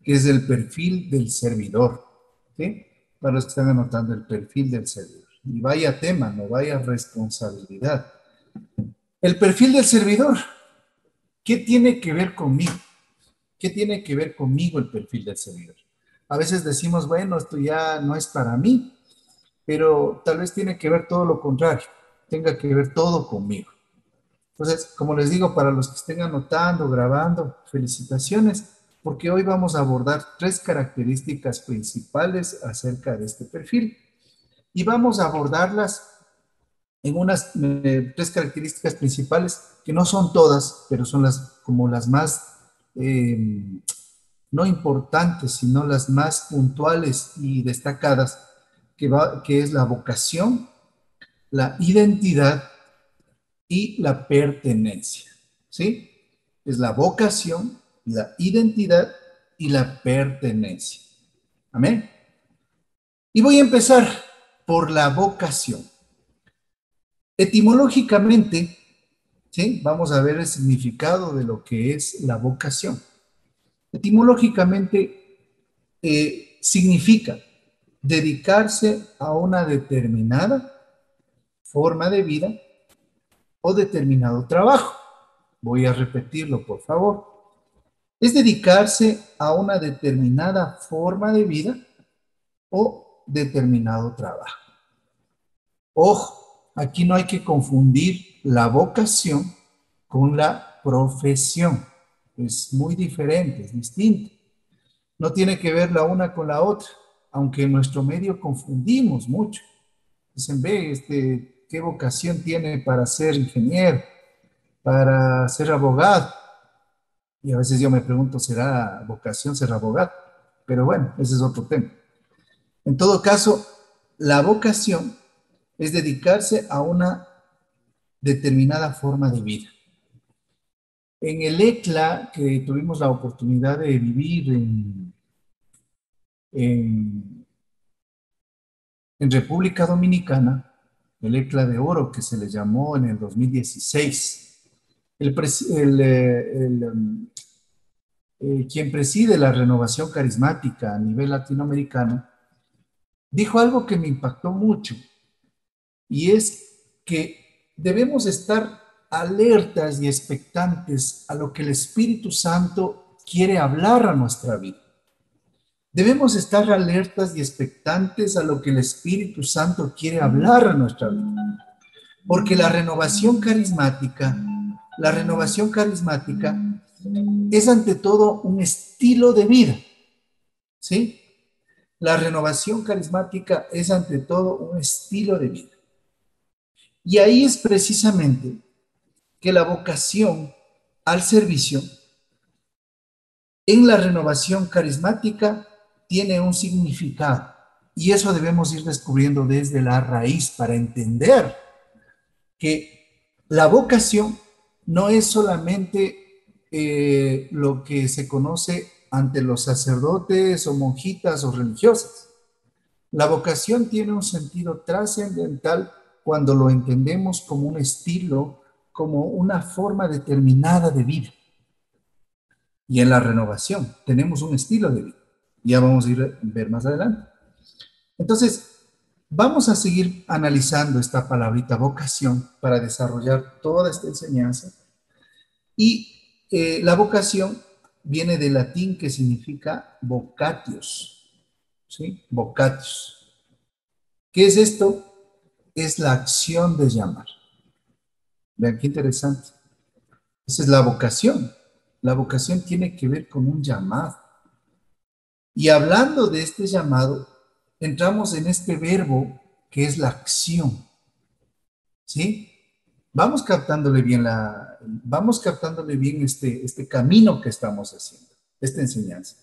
que es el perfil del servidor. ¿Sí? Para los que están anotando el perfil del servidor. Y vaya tema, no vaya responsabilidad. El perfil del servidor, ¿qué tiene que ver conmigo? ¿Qué tiene que ver conmigo el perfil del servidor? A veces decimos, bueno, esto ya no es para mí, pero tal vez tiene que ver todo lo contrario, tenga que ver todo conmigo. Entonces, como les digo, para los que estén anotando, grabando, felicitaciones, porque hoy vamos a abordar tres características principales acerca de este perfil y vamos a abordarlas en unas tres características principales que no son todas, pero son las como las más no importantes, sino las más puntuales y destacadas, que es la vocación, la identidad y la pertenencia. ¿Sí? Es la vocación, la identidad y la pertenencia. Amén. Y voy a empezar por la vocación. Etimológicamente, ¿sí? Vamos a ver el significado de lo que es la vocación. Etimológicamente significa dedicarse a una determinada forma de vida o determinado trabajo. Voy a repetirlo, por favor. Es dedicarse a una determinada forma de vida o determinado trabajo. Ojo, aquí no hay que confundir la vocación con la profesión. Es muy diferente, es distinto. No tiene que ver la una con la otra, aunque en nuestro medio confundimos mucho. Dicen, ve, ¿qué vocación tiene para ser ingeniero, para ser abogado? Y a veces yo me pregunto, ¿será vocación ser abogado? Pero bueno, ese es otro tema. En todo caso, la vocación es dedicarse a una determinada forma de vida. En el ECLA, que tuvimos la oportunidad de vivir en, en República Dominicana, el ECLA de Oro, que se le llamó en el 2016, quien preside la renovación carismática a nivel latinoamericano, dijo algo que me impactó mucho, y es que debemos estar alertas y expectantes a lo que el Espíritu Santo quiere hablar a nuestra vida. Debemos estar alertas y expectantes a lo que el Espíritu Santo quiere hablar a nuestra vida. Porque la renovación carismática es ante todo un estilo de vida, ¿sí? La renovación carismática es ante todo un estilo de vida. Y ahí es precisamente que la vocación al servicio en la renovación carismática tiene un significado. Y eso debemos ir descubriendo desde la raíz para entender que la vocación no es solamente lo que se conoce ante los sacerdotes o monjitas o religiosas. La vocación tiene un sentido trascendental cuando lo entendemos como un estilo, como una forma determinada de vida. Y en la renovación tenemos un estilo de vida. Ya vamos a ir a ver más adelante. Entonces, vamos a seguir analizando esta palabrita vocación para desarrollar toda esta enseñanza. Y la vocación viene del latín que significa vocatios, ¿sí? Vocatios. ¿Qué es esto? Es la acción de llamar. Vean qué interesante. Esa es la vocación. La vocación tiene que ver con un llamado. Y hablando de este llamado, entramos en este verbo que es la acción, ¿sí? Vamos captándole bien este camino que estamos haciendo, esta enseñanza.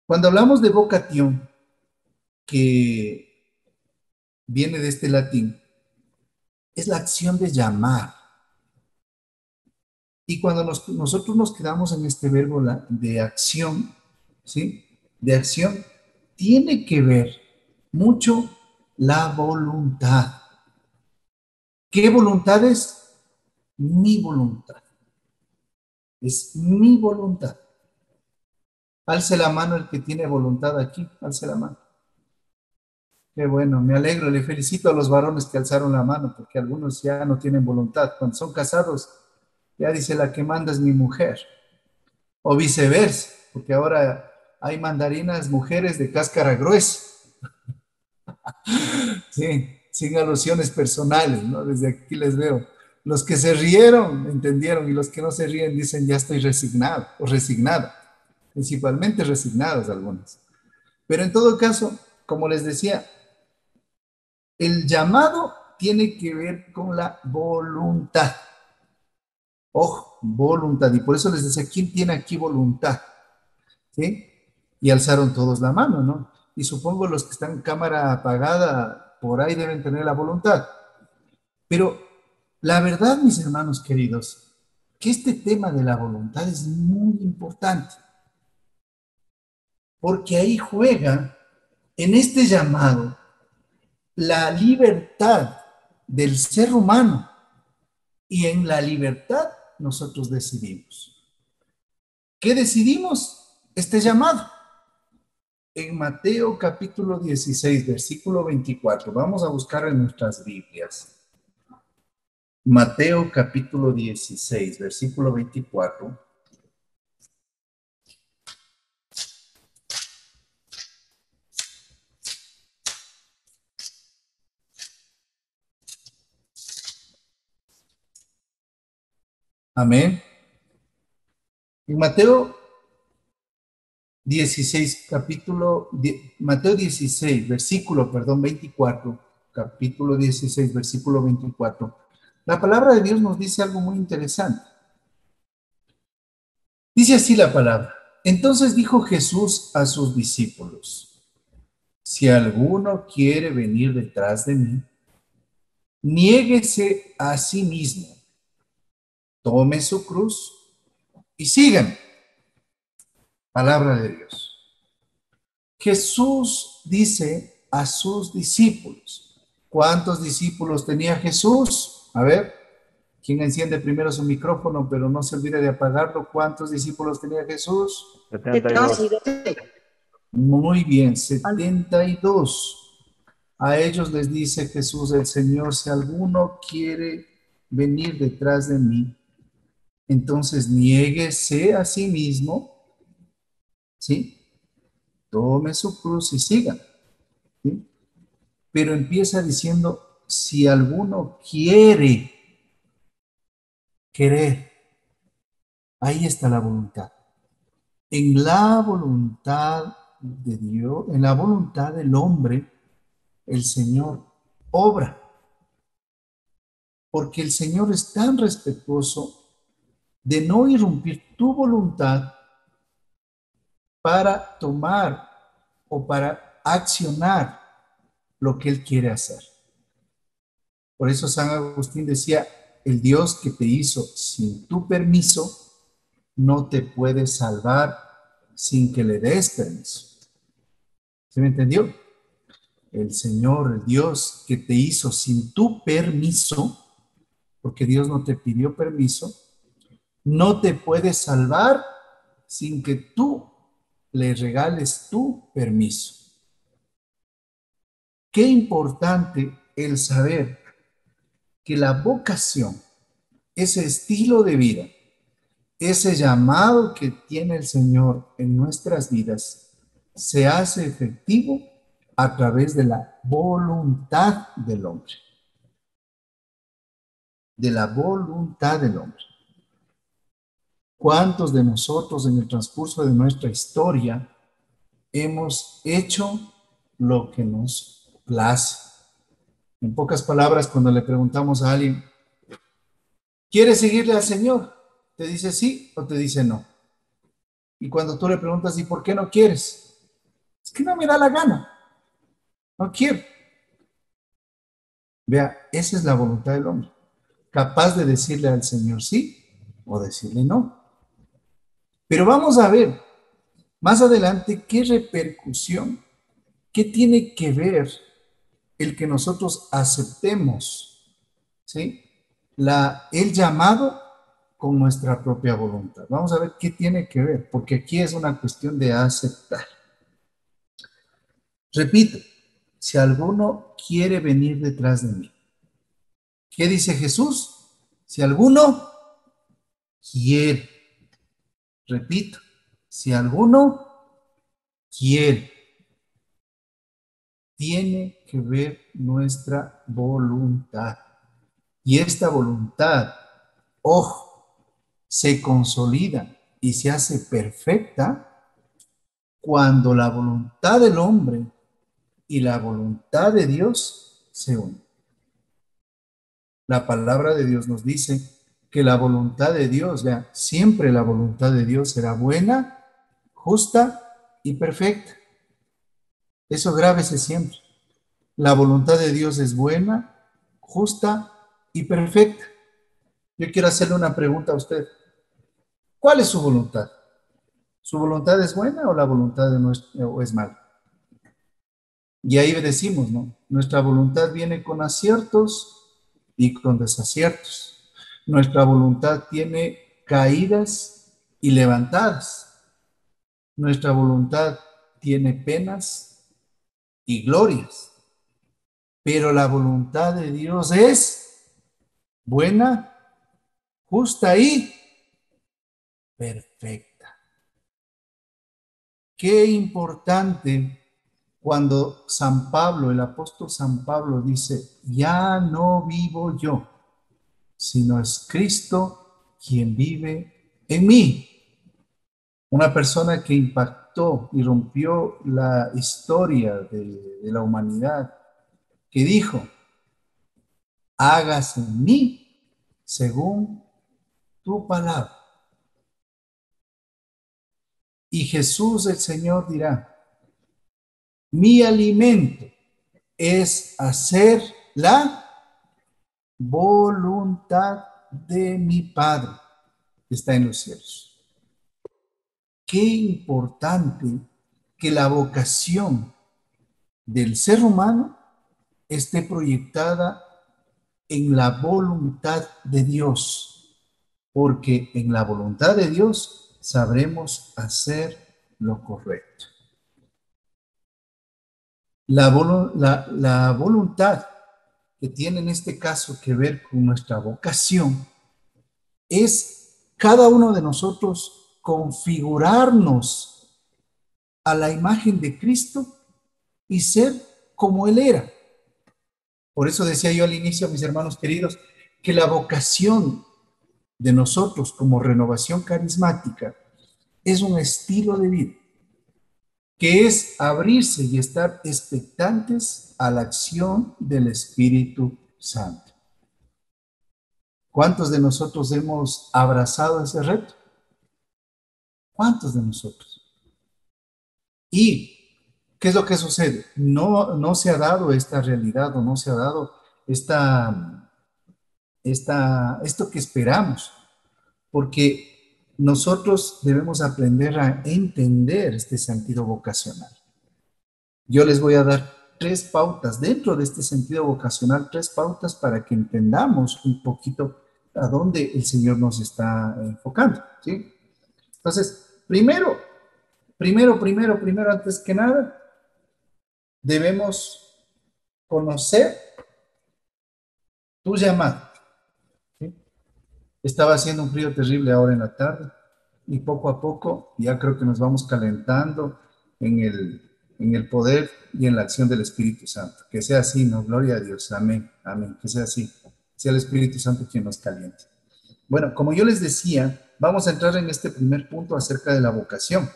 Cuando hablamos de vocación, que viene de este latín, es la acción de llamar. Y cuando nosotros nos quedamos en este verbo de acción, ¿sí? De acción, tiene que ver mucho la voluntad. ¿Qué voluntad es? Mi voluntad. Es mi voluntad. Alce la mano el que tiene voluntad aquí, alce la mano. Qué bueno, me alegro, le felicito a los varones que alzaron la mano, porque algunos ya no tienen voluntad. Cuando son casados, ya dice la que manda es mi mujer, o viceversa, porque ahora hay mandarinas mujeres de cáscara gruesa, sí, sin alusiones personales, ¿no? Desde aquí les veo. Los que se rieron, entendieron, y los que no se ríen dicen, ya estoy resignado o resignada, principalmente resignadas algunas. Pero en todo caso, como les decía, el llamado tiene que ver con la voluntad. Ojo, voluntad. Y por eso les decía, ¿quién tiene aquí voluntad? ¿Sí? Y alzaron todos la mano, ¿no? Y supongo los que están en cámara apagada, por ahí deben tener la voluntad. Pero la verdad, mis hermanos queridos, que este tema de la voluntad es muy importante, porque ahí juega en este llamado la libertad del ser humano, y en la libertad nosotros decidimos. ¿Qué decidimos? Este llamado. En Mateo capítulo 16, versículo 24. Vamos a buscar en nuestras Biblias. Mateo capítulo 16, versículo 24. Amén. En Mateo 16, versículo, perdón, 24, capítulo 16, versículo 24. La palabra de Dios nos dice algo muy interesante. Dice así la palabra. Entonces dijo Jesús a sus discípulos, si alguno quiere venir detrás de mí, niéguese a sí mismo, tome su cruz y síganme. Palabra de Dios. Jesús dice a sus discípulos. ¿Cuántos discípulos tenía Jesús? A ver, ¿quién enciende primero su micrófono, pero no se olvide de apagarlo? ¿Cuántos discípulos tenía Jesús? 72. Muy bien, 72. A ellos les dice Jesús el Señor, si alguno quiere venir detrás de mí, entonces niéguese a sí mismo, ¿sí? Tome su cruz y siga, ¿sí? Pero empieza diciendo, si alguno quiere querer, ahí está la voluntad. En la voluntad de Dios, en la voluntad del hombre, el Señor obra, porque el Señor es tan respetuoso de no irrumpir tu voluntad para tomar o para accionar lo que Él quiere hacer. Por eso San Agustín decía, el Dios que te hizo sin tu permiso no te puede salvar sin que le des permiso. ¿Se me entendió? El Señor, el Dios que te hizo sin tu permiso, porque Dios no te pidió permiso, no te puede salvar sin que tú le regales tu permiso. Qué importante el saber que la vocación, ese estilo de vida, ese llamado que tiene el Señor en nuestras vidas, se hace efectivo a través de la voluntad del hombre. De la voluntad del hombre. ¿Cuántos de nosotros en el transcurso de nuestra historia hemos hecho lo que nos place? En pocas palabras, cuando le preguntamos a alguien, ¿quieres seguirle al Señor? ¿Te dice sí o te dice no? Y cuando tú le preguntas, ¿y por qué no quieres? Es que no me da la gana. No quiero. Vea, esa es la voluntad del hombre. Capaz de decirle al Señor sí o decirle no. Pero vamos a ver más adelante qué repercusión, qué tiene que ver el que nosotros aceptemos, ¿sí? El llamado con nuestra propia voluntad. Vamos a ver qué tiene que ver, porque aquí es una cuestión de aceptar. Repito, si alguno quiere venir detrás de mí, ¿qué dice Jesús? Si alguno quiere, repito, si alguno quiere, tiene que ver nuestra voluntad. Y esta voluntad, ojo, se consolida y se hace perfecta cuando la voluntad del hombre y la voluntad de Dios se unen. La palabra de Dios nos dice que la voluntad de Dios, vea, siempre la voluntad de Dios será buena, justa y perfecta. Eso grábese siempre. La voluntad de Dios es buena, justa y perfecta. Yo quiero hacerle una pregunta a usted. ¿Cuál es su voluntad? ¿Su voluntad es buena o la voluntad de o es mala? Y ahí decimos, ¿no? Nuestra voluntad viene con aciertos y con desaciertos. Nuestra voluntad tiene caídas y levantadas. Nuestra voluntad tiene penas y glorias. Pero la voluntad de Dios es buena, justa y perfecta. Qué importante cuando San Pablo, el apóstol San Pablo dice, ya no vivo yo, sino es Cristo quien vive en mí. Una persona que impactó y rompió la historia de la humanidad, que dijo, hágase en mí según tu palabra. Y Jesús el Señor dirá, mi alimento es hacer la voluntad de mi Padre que está en los cielos. Qué importante que la vocación del ser humano esté proyectada en la voluntad de Dios, porque en la voluntad de Dios sabremos hacer lo correcto. La voluntad que tiene en este caso que ver con nuestra vocación es cada uno de nosotros configurarnos a la imagen de Cristo y ser como Él era. Por eso decía yo al inicio, mis hermanos queridos, que la vocación de nosotros como renovación carismática es un estilo de vida, que es abrirse y estar expectantes a la acción del Espíritu Santo. ¿Cuántos de nosotros hemos abrazado ese reto? ¿Cuántos de nosotros? ¿Y qué es lo que sucede? No se ha dado esta realidad o no se ha dado esto que esperamos, porque nosotros debemos aprender a entender este sentido vocacional. Yo les voy a dar 3 pautas dentro de este sentido vocacional, 3 pautas para que entendamos un poquito a dónde el Señor nos está enfocando, ¿sí? Entonces, primero, antes que nada, debemos conocer tu llamado, ¿sí? Estaba haciendo un frío terrible ahora en la tarde y poco a poco ya creo que nos vamos calentando en el poder y en la acción del Espíritu Santo. Que sea así, ¿no? Gloria a Dios. Amén, amén. Que sea así. Sea el Espíritu Santo quien nos caliente. Bueno, como yo les decía, vamos a entrar en este primer punto acerca de la vocación.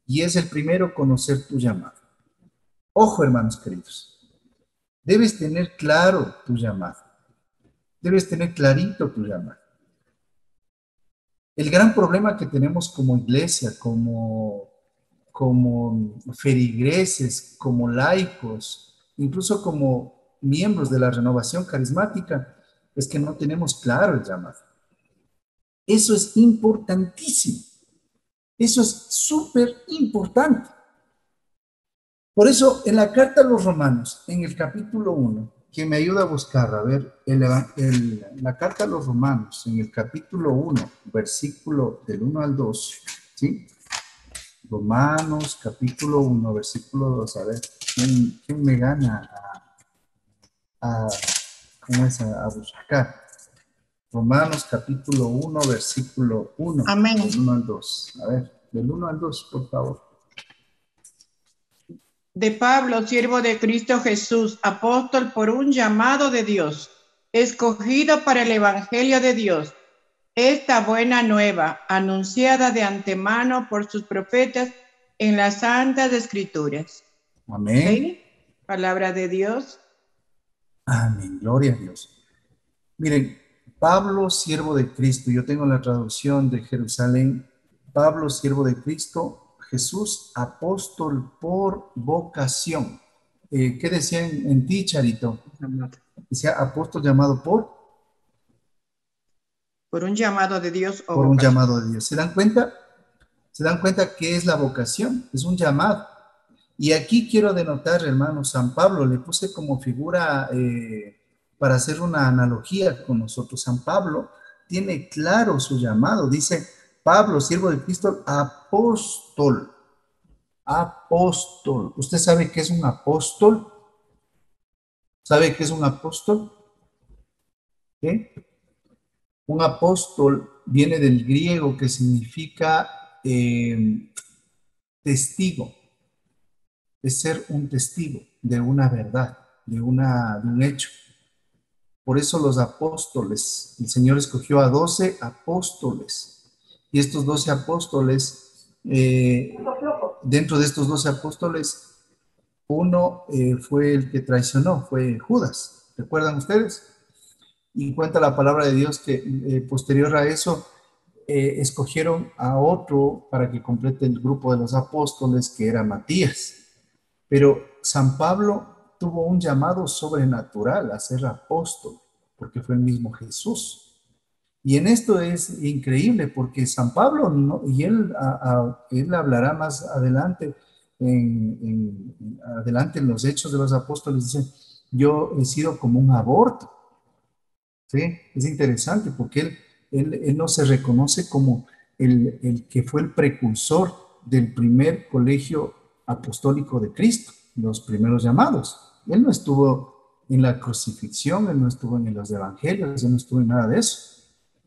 Y es el primero, conocer tu llamado. Ojo, hermanos queridos. Debes tener claro tu llamado. Debes tener clarito tu llamado. El gran problema que tenemos como iglesia, como feligreses, como laicos, incluso como miembros de la renovación carismática, es que no tenemos claro el llamado. Eso es importantísimo. Eso es súper importante. Por eso, en la carta a los Romanos, en el capítulo 1, ¿Quién me ayuda a buscar? A ver, la carta a los Romanos, en el capítulo 1, versículo del 1 al 2, ¿sí? Romanos, capítulo 1, versículo 2. A ver, ¿quién me gana a, ¿cómo es? A buscar? Romanos, capítulo 1, versículo 1, del Amén. 1 al 2. A ver, del 1 al 2, por favor. De Pablo, siervo de Cristo Jesús, apóstol por un llamado de Dios, escogido para el Evangelio de Dios, esta buena nueva, anunciada de antemano por sus profetas en las Santas Escrituras. Amén. ¿Sí? Palabra de Dios. Amén. Gloria a Dios. Miren, Pablo, siervo de Cristo, yo tengo la traducción de Jerusalén. Pablo, siervo de Cristo, Jesús, apóstol por vocación. ¿Qué decía en ti, Charito? Decía apóstol llamado Por un llamado de Dios o por un vocación. llamado de Dios. ¿Se dan cuenta? ¿Se dan cuenta qué es la vocación? Es un llamado. Y aquí quiero denotar, hermano, San Pablo, le puse como figura para hacer una analogía con nosotros. San Pablo tiene claro su llamado. Dice, Pablo, siervo de Cristo, apóstol. Apóstol. ¿Usted sabe qué es un apóstol? ¿Sabe qué es un apóstol? ¿Qué? Un apóstol viene del griego que significa testigo, es ser un testigo de una verdad, de un hecho. Por eso los apóstoles, el Señor escogió a 12 apóstoles. Y estos 12 apóstoles, dentro de estos 12 apóstoles, uno fue el que traicionó, fue Judas. ¿Recuerdan ustedes? Y cuenta la palabra de Dios que posterior a eso, escogieron a otro para que complete el grupo de los apóstoles, que era Matías. Pero San Pablo tuvo un llamado sobrenatural a ser apóstol, porque fue el mismo Jesús. Y en esto es increíble, porque San Pablo, no, y él hablará más adelante, adelante en los Hechos de los Apóstoles, dice, yo he sido como un aborto. ¿Sí? Es interesante porque él no se reconoce como el que fue el precursor del primer colegio apostólico de Cristo, los primeros llamados. Él no estuvo en la crucifixión, él no estuvo en los evangelios, él no estuvo en nada de eso.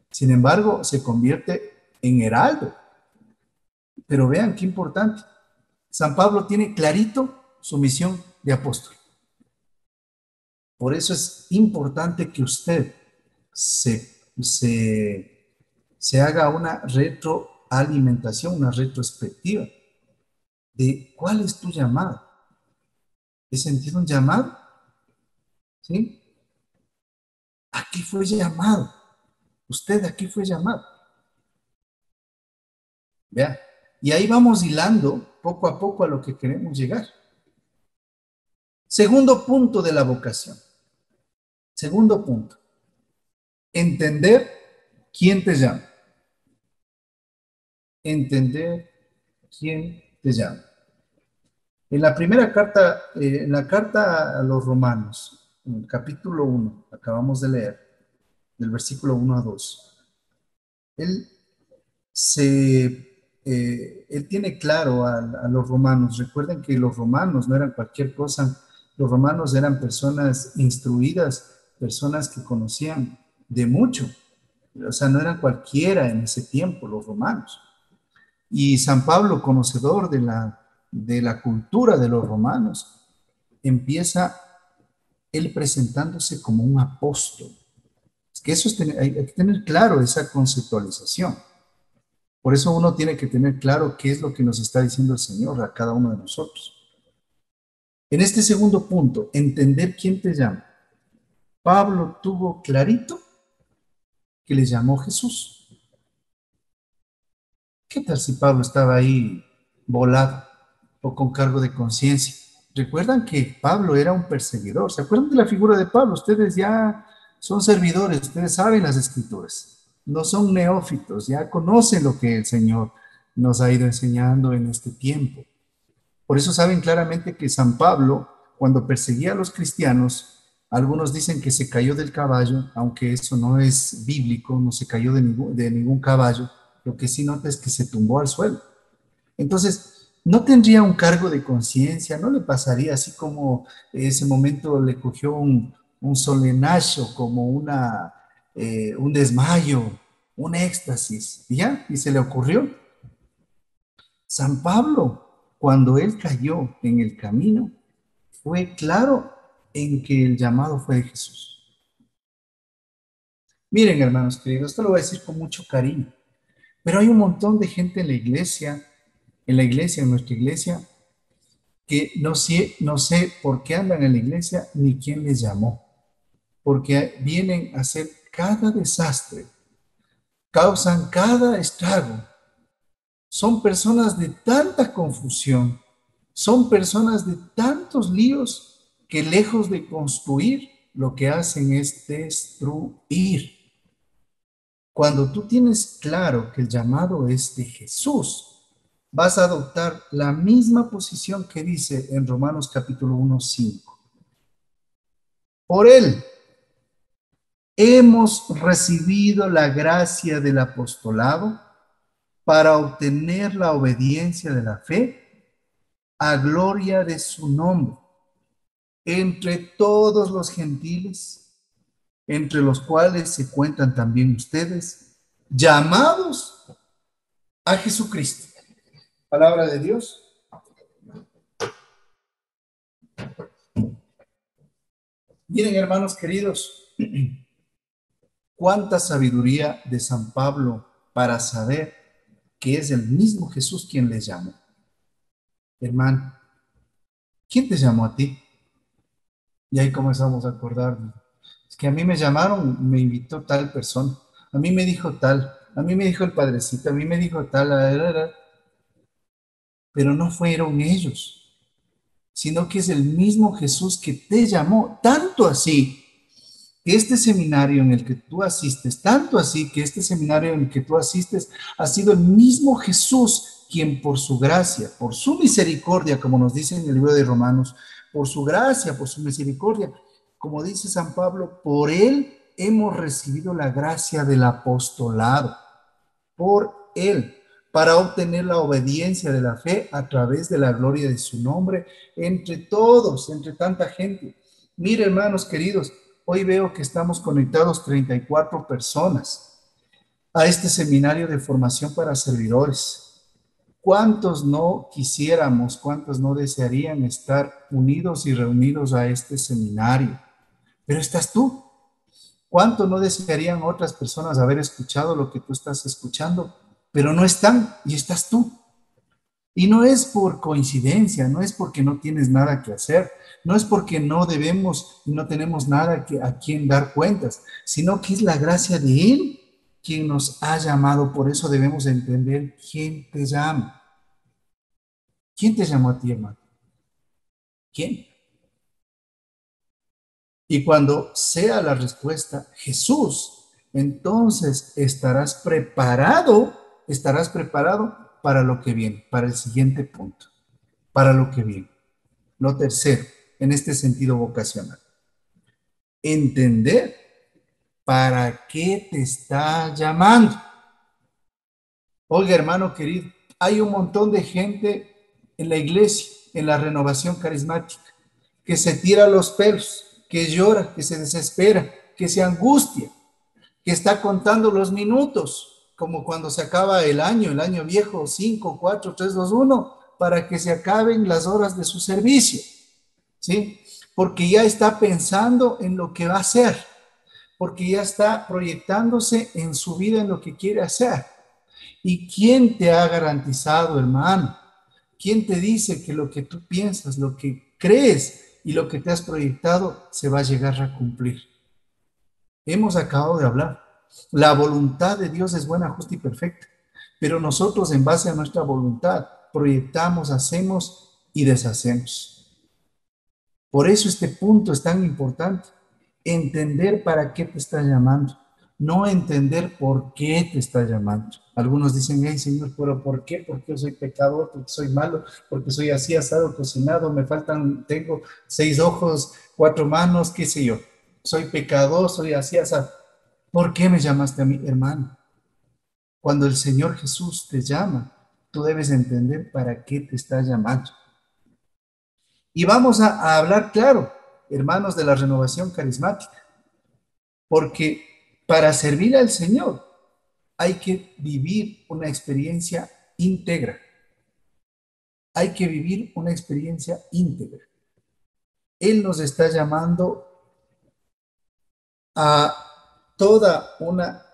Sin embargo, se convierte en heraldo. Pero vean qué importante. San Pablo tiene clarito su misión de apóstol. Por eso es importante que usted se haga una retroalimentación, una retrospectiva de cuál es tu llamado. ¿He sentido un llamado? ¿Sí? Aquí fue llamado. Usted aquí fue llamado. Vea. Y ahí vamos hilando poco a poco a lo que queremos llegar. Segundo punto de la vocación. Segundo punto. Entender quién te llama. Entender quién te llama. En la primera carta, en la carta a los Romanos, en el capítulo 1, acabamos de leer, del versículo 1 a 2, él, él tiene claro a los romanos. Recuerden que los romanos no eran cualquier cosa, los romanos eran personas instruidas, personas que conocían de mucho, o sea, no eran cualquiera en ese tiempo los romanos. Y San Pablo, conocedor de la cultura de los romanos, empieza él presentándose como un apóstol. Es que eso es hay que tener claro esa conceptualización. Por eso uno tiene que tener claro qué es lo que nos está diciendo el Señor a cada uno de nosotros. En este segundo punto, entender quién te llama. Pablo tuvo clarito que le llamó Jesús. ¿Qué tal si Pablo estaba ahí volado o con cargo de conciencia? Recuerdan que Pablo era un perseguidor. ¿Se acuerdan de la figura de Pablo? Ustedes ya son servidores, ustedes saben las escrituras. No son neófitos, ya conocen lo que el Señor nos ha ido enseñando en este tiempo. Por eso saben claramente que San Pablo, cuando perseguía a los cristianos, Algunos dicen que se cayó del caballo, aunque eso no es bíblico, no se cayó de ningún caballo. Lo que sí nota es que se tumbó al suelo. Entonces, no tendría un cargo de conciencia, no le pasaría así como ese momento le cogió un solenazo, como un desmayo, un éxtasis, ¿y ya? Y se le ocurrió. San Pablo, cuando él cayó en el camino, fue claro en que el llamado fue de Jesús. Miren, hermanos queridos, esto lo voy a decir con mucho cariño, pero hay un montón de gente en nuestra iglesia, que no sé por qué andan en la iglesia ni quién les llamó, porque vienen a hacer cada desastre, causan cada estrago. Son personas de tanta confusión, son personas de tantos líos que lejos de construir, lo que hacen es destruir. Cuando tú tienes claro que el llamado es de Jesús, vas a adoptar la misma posición que dice en Romanos capítulo 1:5. Por él hemos recibido la gracia del apostolado para obtener la obediencia de la fe a gloria de su nombre entre todos los gentiles, entre los cuales se cuentan también ustedes, llamados a Jesucristo. Palabra de Dios. Miren, hermanos queridos, cuánta sabiduría de San Pablo para saber que es el mismo Jesús quien les llamó. Hermano, ¿quién te llamó a ti? Y ahí comenzamos a acordarnos. Es que a mí me llamaron, me invitó tal persona, a mí me dijo tal, a mí me dijo el padrecito, a mí me dijo tal, pero no fueron ellos, sino que es el mismo Jesús que te llamó, tanto así que este seminario en el que tú asistes, tanto así que este seminario en el que tú asistes ha sido el mismo Jesús quien por su gracia, por su misericordia, como nos dice en el libro de Romanos, por su gracia, por su misericordia, como dice San Pablo, por él hemos recibido la gracia del apostolado, por él, para obtener la obediencia de la fe a través de la gloria de su nombre entre todos, entre tanta gente. Mire, hermanos queridos, hoy veo que estamos conectados 34 personas a este seminario de formación para servidores. ¿Cuántos no quisiéramos, cuántos no desearían estar unidos y reunidos a este seminario? Pero estás tú. ¿Cuánto no desearían otras personas haber escuchado lo que tú estás escuchando? Pero no están y estás tú. Y no es por coincidencia, no es porque no tienes nada que hacer, no es porque no debemos y no tenemos nada a quien dar cuentas, sino que es la gracia de Él quien nos ha llamado. Por eso debemos entender quién te llama. ¿Quién te llamó a ti, hermano? ¿Quién? Y cuando sea la respuesta Jesús, entonces estarás preparado para lo que viene, para el siguiente punto, para lo que viene. Lo tercero, en este sentido vocacional, entender para qué te está llamando. Oiga, hermano querido, hay un montón de gente en la iglesia, en la renovación carismática, que se tira los pelos, que llora, que se desespera, que se angustia, que está contando los minutos, como cuando se acaba el año viejo, 5, 4, 3, 2, 1, para que se acaben las horas de su servicio, ¿sí? Porque ya está pensando en lo que va a hacer, porque ya está proyectándose en su vida, en lo que quiere hacer. ¿Y quién te ha garantizado, hermano? ¿Quién te dice que lo que tú piensas, lo que crees y lo que te has proyectado se va a llegar a cumplir? Hemos acabado de hablar. La voluntad de Dios es buena, justa y perfecta, pero nosotros en base a nuestra voluntad proyectamos, hacemos y deshacemos. Por eso este punto es tan importante, entender para qué te está llamando, no entender por qué te está llamando. Algunos dicen, hey Señor, pero ¿por qué? Porque yo soy pecador, porque soy malo, porque soy así asado, cocinado, me faltan, tengo 6 ojos, 4 manos, qué sé yo. Soy pecador, soy así asado. ¿Por qué me llamaste a mí, hermano? Cuando el Señor Jesús te llama, tú debes entender para qué te está llamando. Y vamos a hablar claro, hermanos de la renovación carismática, porque para servir al Señor hay que vivir una experiencia íntegra. Hay que vivir una experiencia íntegra. Él nos está llamando a toda una,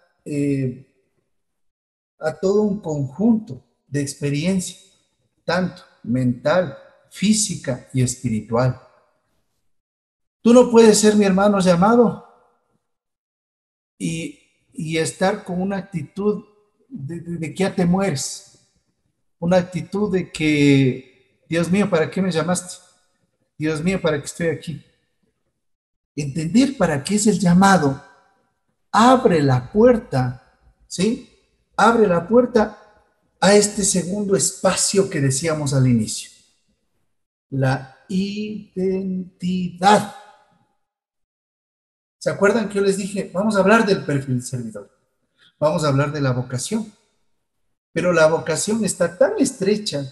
a todo un conjunto de experiencia, tanto mental, física y espiritual. Tú no puedes ser, mi hermano, llamado y estar con una actitud de que ya te mueres, una actitud de que, Dios mío, ¿para qué me llamaste? Dios mío, ¿para qué estoy aquí? Entender para qué es el llamado abre la puerta, ¿sí? Abre la puerta a este segundo espacio que decíamos al inicio, la identidad. ¿Se acuerdan que yo les dije, vamos a hablar del perfil servidor? Vamos a hablar de la vocación. Pero la vocación está tan estrecha,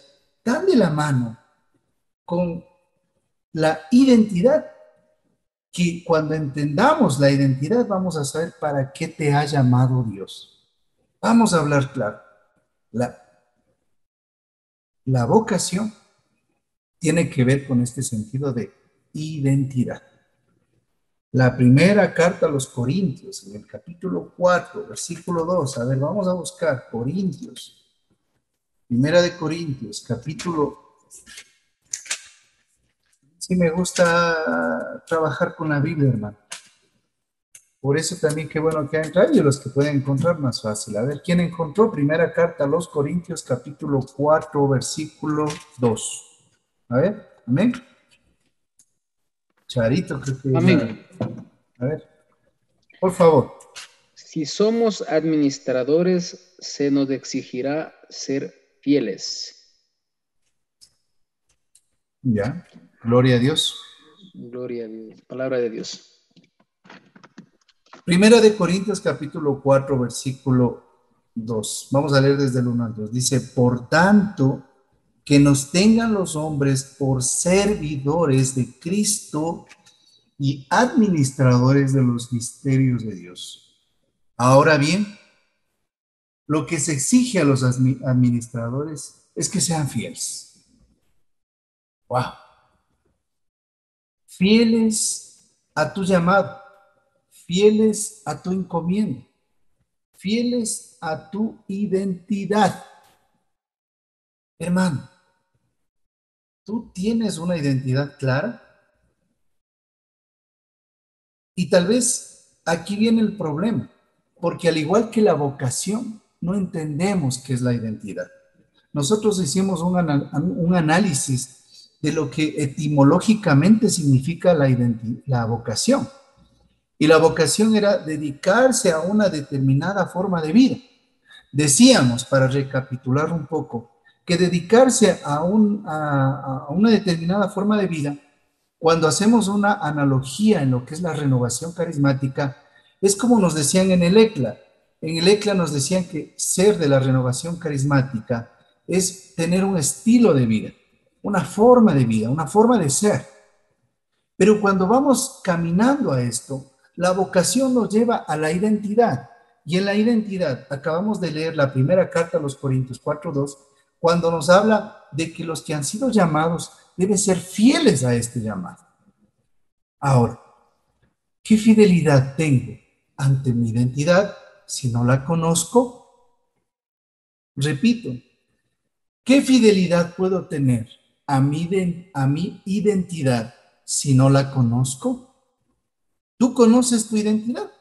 tan de la mano con la identidad, que cuando entendamos la identidad vamos a saber para qué te ha llamado Dios. Vamos a hablar claro. La, la vocación tiene que ver con este sentido de identidad. La primera carta a los Corintios, en el capítulo 4, versículo 2. A ver, vamos a buscar Corintios. Primera de Corintios, capítulo. Sí me gusta trabajar con la Biblia, hermano. Por eso también qué bueno que hay entre los que pueden encontrar más fácil. A ver, ¿quién encontró? Primera carta a los Corintios, capítulo 4, versículo 2. A ver, amén. Charito, creo que es la... Amén. A ver, por favor. Si somos administradores, se nos exigirá ser fieles. Ya, gloria a Dios. Gloria a Dios. Palabra de Dios. Primera de Corintios, capítulo 4, versículo 2. Vamos a leer desde el 1 al 2. Dice, por tanto, que nos tengan los hombres por servidores de Cristo y administradores de los misterios de Dios. Ahora bien, lo que se exige a los administradores es que sean fieles. ¡Wow! Fieles a tu llamado, fieles a tu encomienda, fieles a tu identidad. Hermano, ¿tú tienes una identidad clara? Y tal vez aquí viene el problema, porque al igual que la vocación, no entendemos qué es la identidad. Nosotros hicimos un análisis de lo que etimológicamente significa la vocación. Y la vocación era dedicarse a una determinada forma de vida. Decíamos, para recapitular un poco, que dedicarse a una determinada forma de vida, cuando hacemos una analogía en lo que es la renovación carismática, es como nos decían en el ECLA. En el ECLA nos decían que ser de la renovación carismática es tener un estilo de vida, una forma de vida, una forma de ser. Pero cuando vamos caminando a esto, la vocación nos lleva a la identidad. Y en la identidad, acabamos de leer la primera carta a los Corintios 4:2, cuando nos habla de que los que han sido llamados deben ser fieles a este llamado. Ahora, ¿qué fidelidad tengo ante mi identidad si no la conozco? Repito, ¿qué fidelidad puedo tener a mi identidad si no la conozco? ¿Tú conoces tu identidad?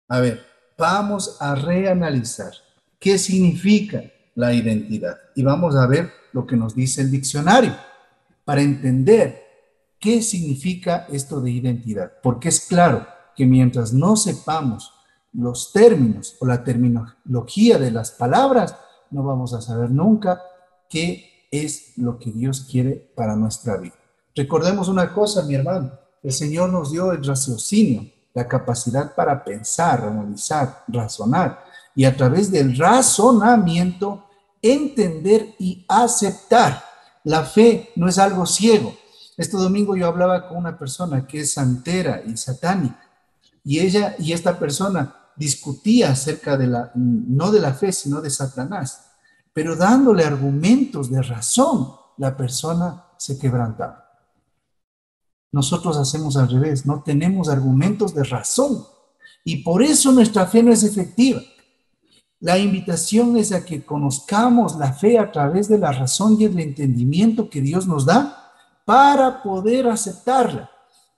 A ver, vamos a reanalizar qué significa la identidad y vamos a ver lo que nos dice el diccionario para entender qué significa esto de identidad, porque es claro que mientras no sepamos los términos o la terminología de las palabras, no vamos a saber nunca qué es lo que Dios quiere para nuestra vida. Recordemos una cosa, mi hermano, el Señor nos dio el raciocinio, la capacidad para pensar, analizar, razonar, y a través del razonamiento entender y aceptar. La fe no es algo ciego. Este domingo yo hablaba con una persona que es santera y satánica, y esta persona discutía acerca de no de la fe, sino de Satanás, pero dándole argumentos de razón, la persona se quebrantaba. Nosotros hacemos al revés, no tenemos argumentos de razón, y por eso nuestra fe no es efectiva. La invitación es a que conozcamos la fe a través de la razón y el entendimiento que Dios nos da para poder aceptarla.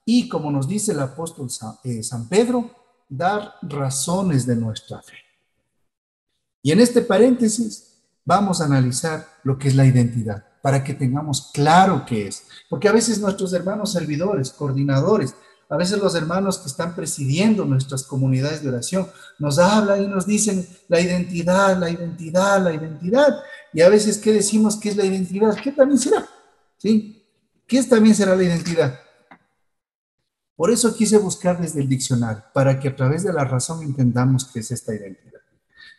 Y como nos dice el apóstol San Pedro, dar razones de nuestra fe. Y en este paréntesis vamos a analizar lo que es la identidad, para que tengamos claro qué es. Porque a veces nuestros hermanos servidores, coordinadores, a veces los hermanos que están presidiendo nuestras comunidades de oración nos hablan y nos dicen la identidad, la identidad, la identidad. Y a veces, ¿qué decimos que es la identidad? ¿Qué también será? ¿Sí? ¿Qué también será la identidad? Por eso quise buscar desde el diccionario, para que a través de la razón entendamos qué es esta identidad.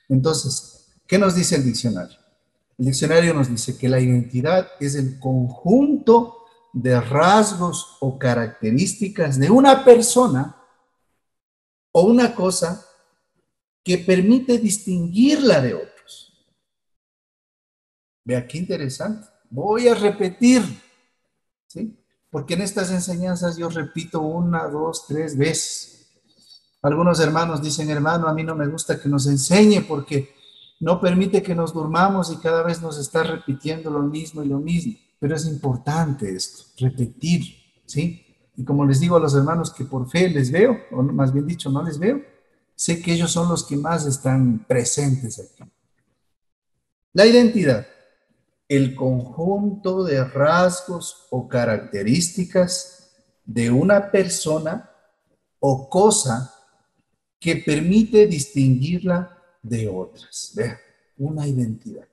Entonces, ¿qué nos dice el diccionario? El diccionario nos dice que la identidad es el conjunto de rasgos o características de una persona o una cosa que permite distinguirla de otros. Vea qué interesante. Voy a repetir, ¿sí? Porque en estas enseñanzas yo repito 1, 2, 3 veces. Algunos hermanos dicen, hermano, a mí no me gusta que nos enseñe porque no permite que nos durmamos y cada vez nos está repitiendo lo mismo y lo mismo. Pero es importante esto, repetir, ¿sí? Y como les digo a los hermanos que por fe les veo, o más bien dicho, no les veo, sé que ellos son los que más están presentes aquí. La identidad, el conjunto de rasgos o características de una persona o cosa que permite distinguirla de otras. Vea, una identidad.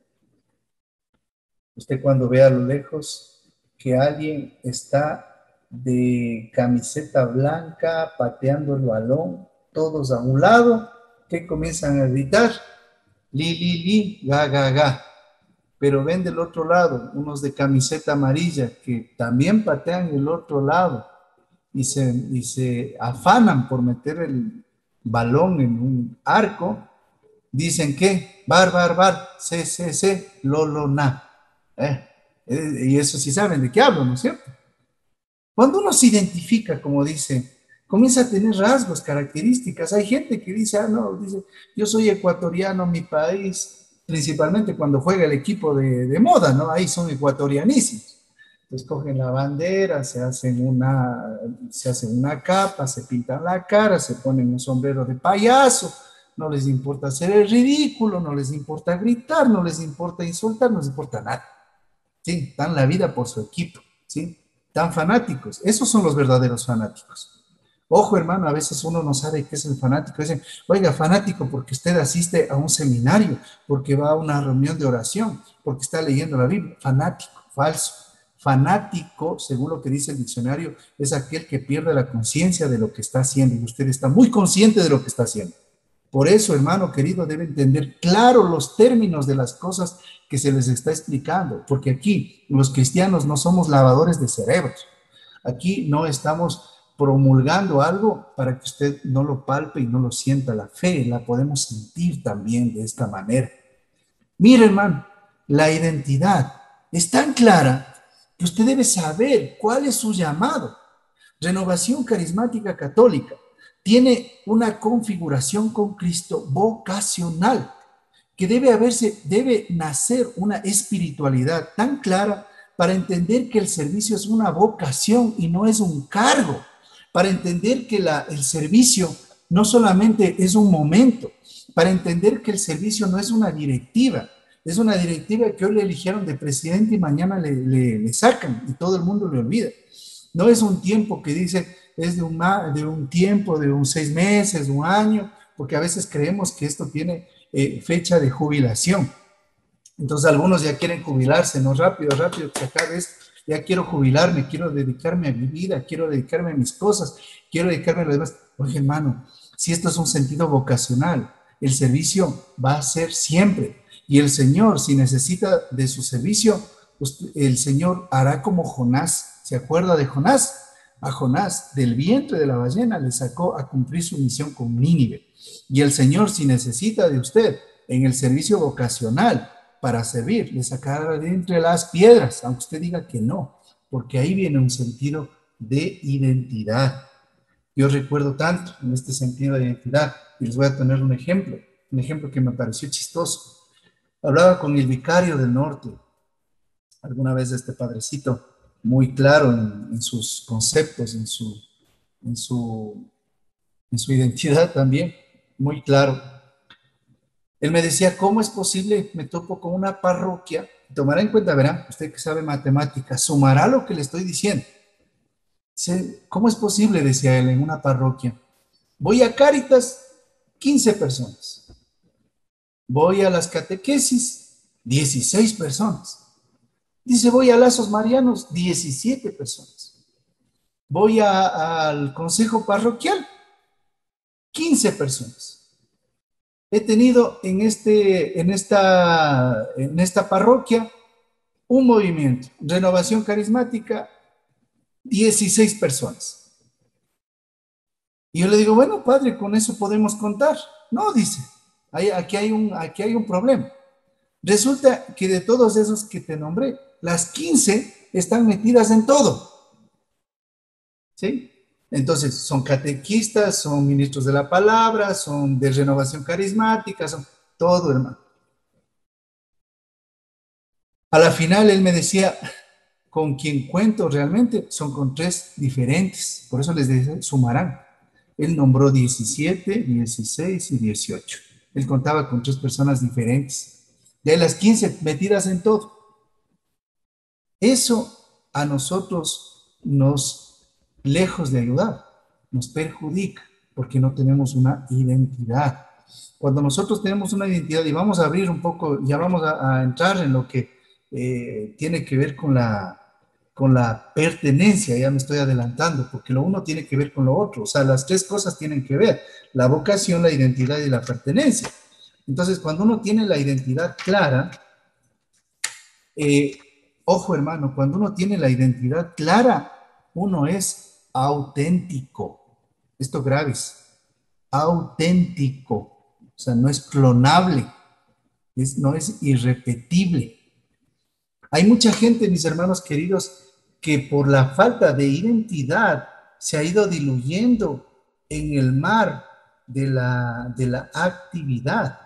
Usted cuando ve a lo lejos que alguien está de camiseta blanca pateando el balón, todos a un lado, que comienzan a gritar, li, li, li, ga, ga, ga. Pero ven del otro lado unos de camiseta amarilla que también patean el otro lado y se afanan por meter el balón en un arco. Dicen que bar, bar, bar, se, lo, na. Y eso sí saben de qué hablo, ¿no es cierto? Cuando uno se identifica, como dice, comienza a tener rasgos, características. Hay gente que dice, no, dice, yo soy ecuatoriano, mi país, principalmente cuando juega el equipo de moda, ¿no? Ahí son ecuatorianísimos. Entonces cogen la bandera, se hacen una capa, se pintan la cara, se ponen un sombrero de payaso, no les importa hacer el ridículo, no les importa gritar, no les importa insultar, no les importa nada. ¿Sí? Dan la vida por su equipo, ¿sí? Tan fanáticos. Esos son los verdaderos fanáticos. Ojo, hermano, a veces uno no sabe qué es el fanático. Dicen, oiga, fanático porque usted asiste a un seminario, porque va a una reunión de oración, porque está leyendo la Biblia. Fanático, falso. Fanático, según lo que dice el diccionario, es aquel que pierde la conciencia de lo que está haciendo y usted está muy consciente de lo que está haciendo. Por eso, hermano querido, debe entender claro los términos de las cosas que se les está explicando, porque aquí los cristianos no somos lavadores de cerebros. Aquí no estamos promulgando algo para que usted no lo palpe y no lo sienta. La fe la podemos sentir también de esta manera. Mire, hermano, la identidad es tan clara que usted debe saber cuál es su llamado. Renovación Carismática Católica tiene una configuración con Cristo vocacional, que debe nacer una espiritualidad tan clara para entender que el servicio es una vocación y no es un cargo, para entender que el servicio no solamente es un momento, para entender que el servicio no es una directiva, es una directiva que hoy le eligieron de presidente y mañana le sacan y todo el mundo le olvida. No es un tiempo que dice, es de un tiempo, de 6 meses, 1 año, porque a veces creemos que esto tiene fecha de jubilación. Entonces algunos ya quieren jubilarse, ¿no? Rápido, rápido, que acabe esto. Ya quiero jubilarme, quiero dedicarme a mi vida, quiero dedicarme a mis cosas, quiero dedicarme a lo demás. Oye, hermano, si esto es un sentido vocacional, el servicio va a ser siempre. Y el Señor, si necesita de su servicio, el Señor hará como Jonás. ¿Se acuerda de Jonás? A Jonás, del vientre de la ballena, le sacó a cumplir su misión con Nínive. Y el Señor, si necesita de usted en el servicio vocacional para servir, le sacará de entre las piedras, aunque usted diga que no, porque ahí viene un sentido de identidad. Yo recuerdo tanto en este sentido de identidad, y les voy a poner un ejemplo que me pareció chistoso. Hablaba con el vicario del norte, alguna vez este padrecito, muy claro en sus conceptos, en su identidad también, muy claro. Él me decía, ¿cómo es posible? Me topo con una parroquia, tomará en cuenta, verán, usted que sabe matemáticas, sumará lo que le estoy diciendo. Dice, ¿cómo es posible? Decía él, en una parroquia. Voy a Cáritas, 15 personas. Voy a las catequesis, 16 personas. Dice, voy a Lazos Marianos, 17 personas. Voy al consejo parroquial, 15 personas. He tenido en esta parroquia un movimiento, Renovación Carismática, 16 personas. Y yo le digo, bueno, padre, con eso podemos contar. No, dice, aquí hay un problema. Resulta que de todos esos que te nombré, las 15 están metidas en todo. ¿Sí? Entonces, son catequistas, son ministros de la palabra, son de renovación carismática, son todo, hermano. A la final, él me decía, con quien cuento realmente son con 3 diferentes. Por eso les decía, sumarán. Él nombró 17, 16 y 18. Él contaba con 3 personas diferentes. De las 15 metidas en todo. Eso a nosotros lejos de ayudar, nos perjudica porque no tenemos una identidad. Cuando nosotros tenemos una identidad, y vamos a abrir un poco, ya vamos a entrar en lo que tiene que ver con la pertenencia, ya me estoy adelantando, porque lo uno tiene que ver con lo otro, o sea, las 3 cosas tienen que ver, la vocación, la identidad y la pertenencia. Entonces, cuando uno tiene la identidad clara, ojo hermano, cuando uno tiene la identidad clara, uno es auténtico. Esto graves, auténtico. O sea, no es clonable, no es irrepetible. Hay mucha gente, mis hermanos queridos, que por la falta de identidad se ha ido diluyendo en el mar de la actividad.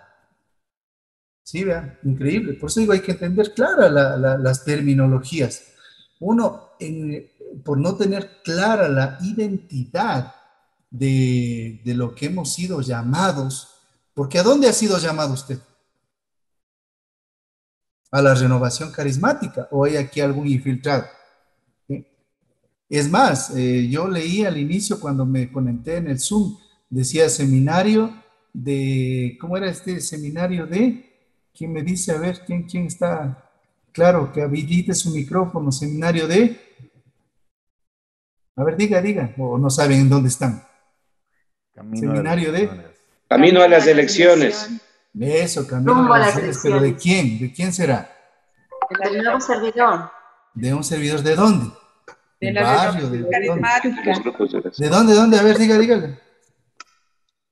Sí, vean, increíble. Por eso digo, hay que entender claras las terminologías. Uno, por no tener clara la identidad de lo que hemos sido llamados, porque ¿a dónde ha sido llamado usted? A la renovación carismática, o hay aquí algún infiltrado. ¿Sí? Es más, yo leí al inicio cuando me conecté en el Zoom, decía seminario de, ¿cómo era este seminario de? ¿Quién me dice? A ver, ¿quién está? Claro, que habilite su micrófono, seminario de... A ver, diga, o no saben en dónde están. Seminario de... Camino a las elecciones. Eso, camino a las elecciones. ¿Pero de quién? ¿De quién será? Del nuevo servidor. ¿De un servidor de dónde? ¿Del barrio? ¿De dónde? ¿De dónde? A ver, dígale.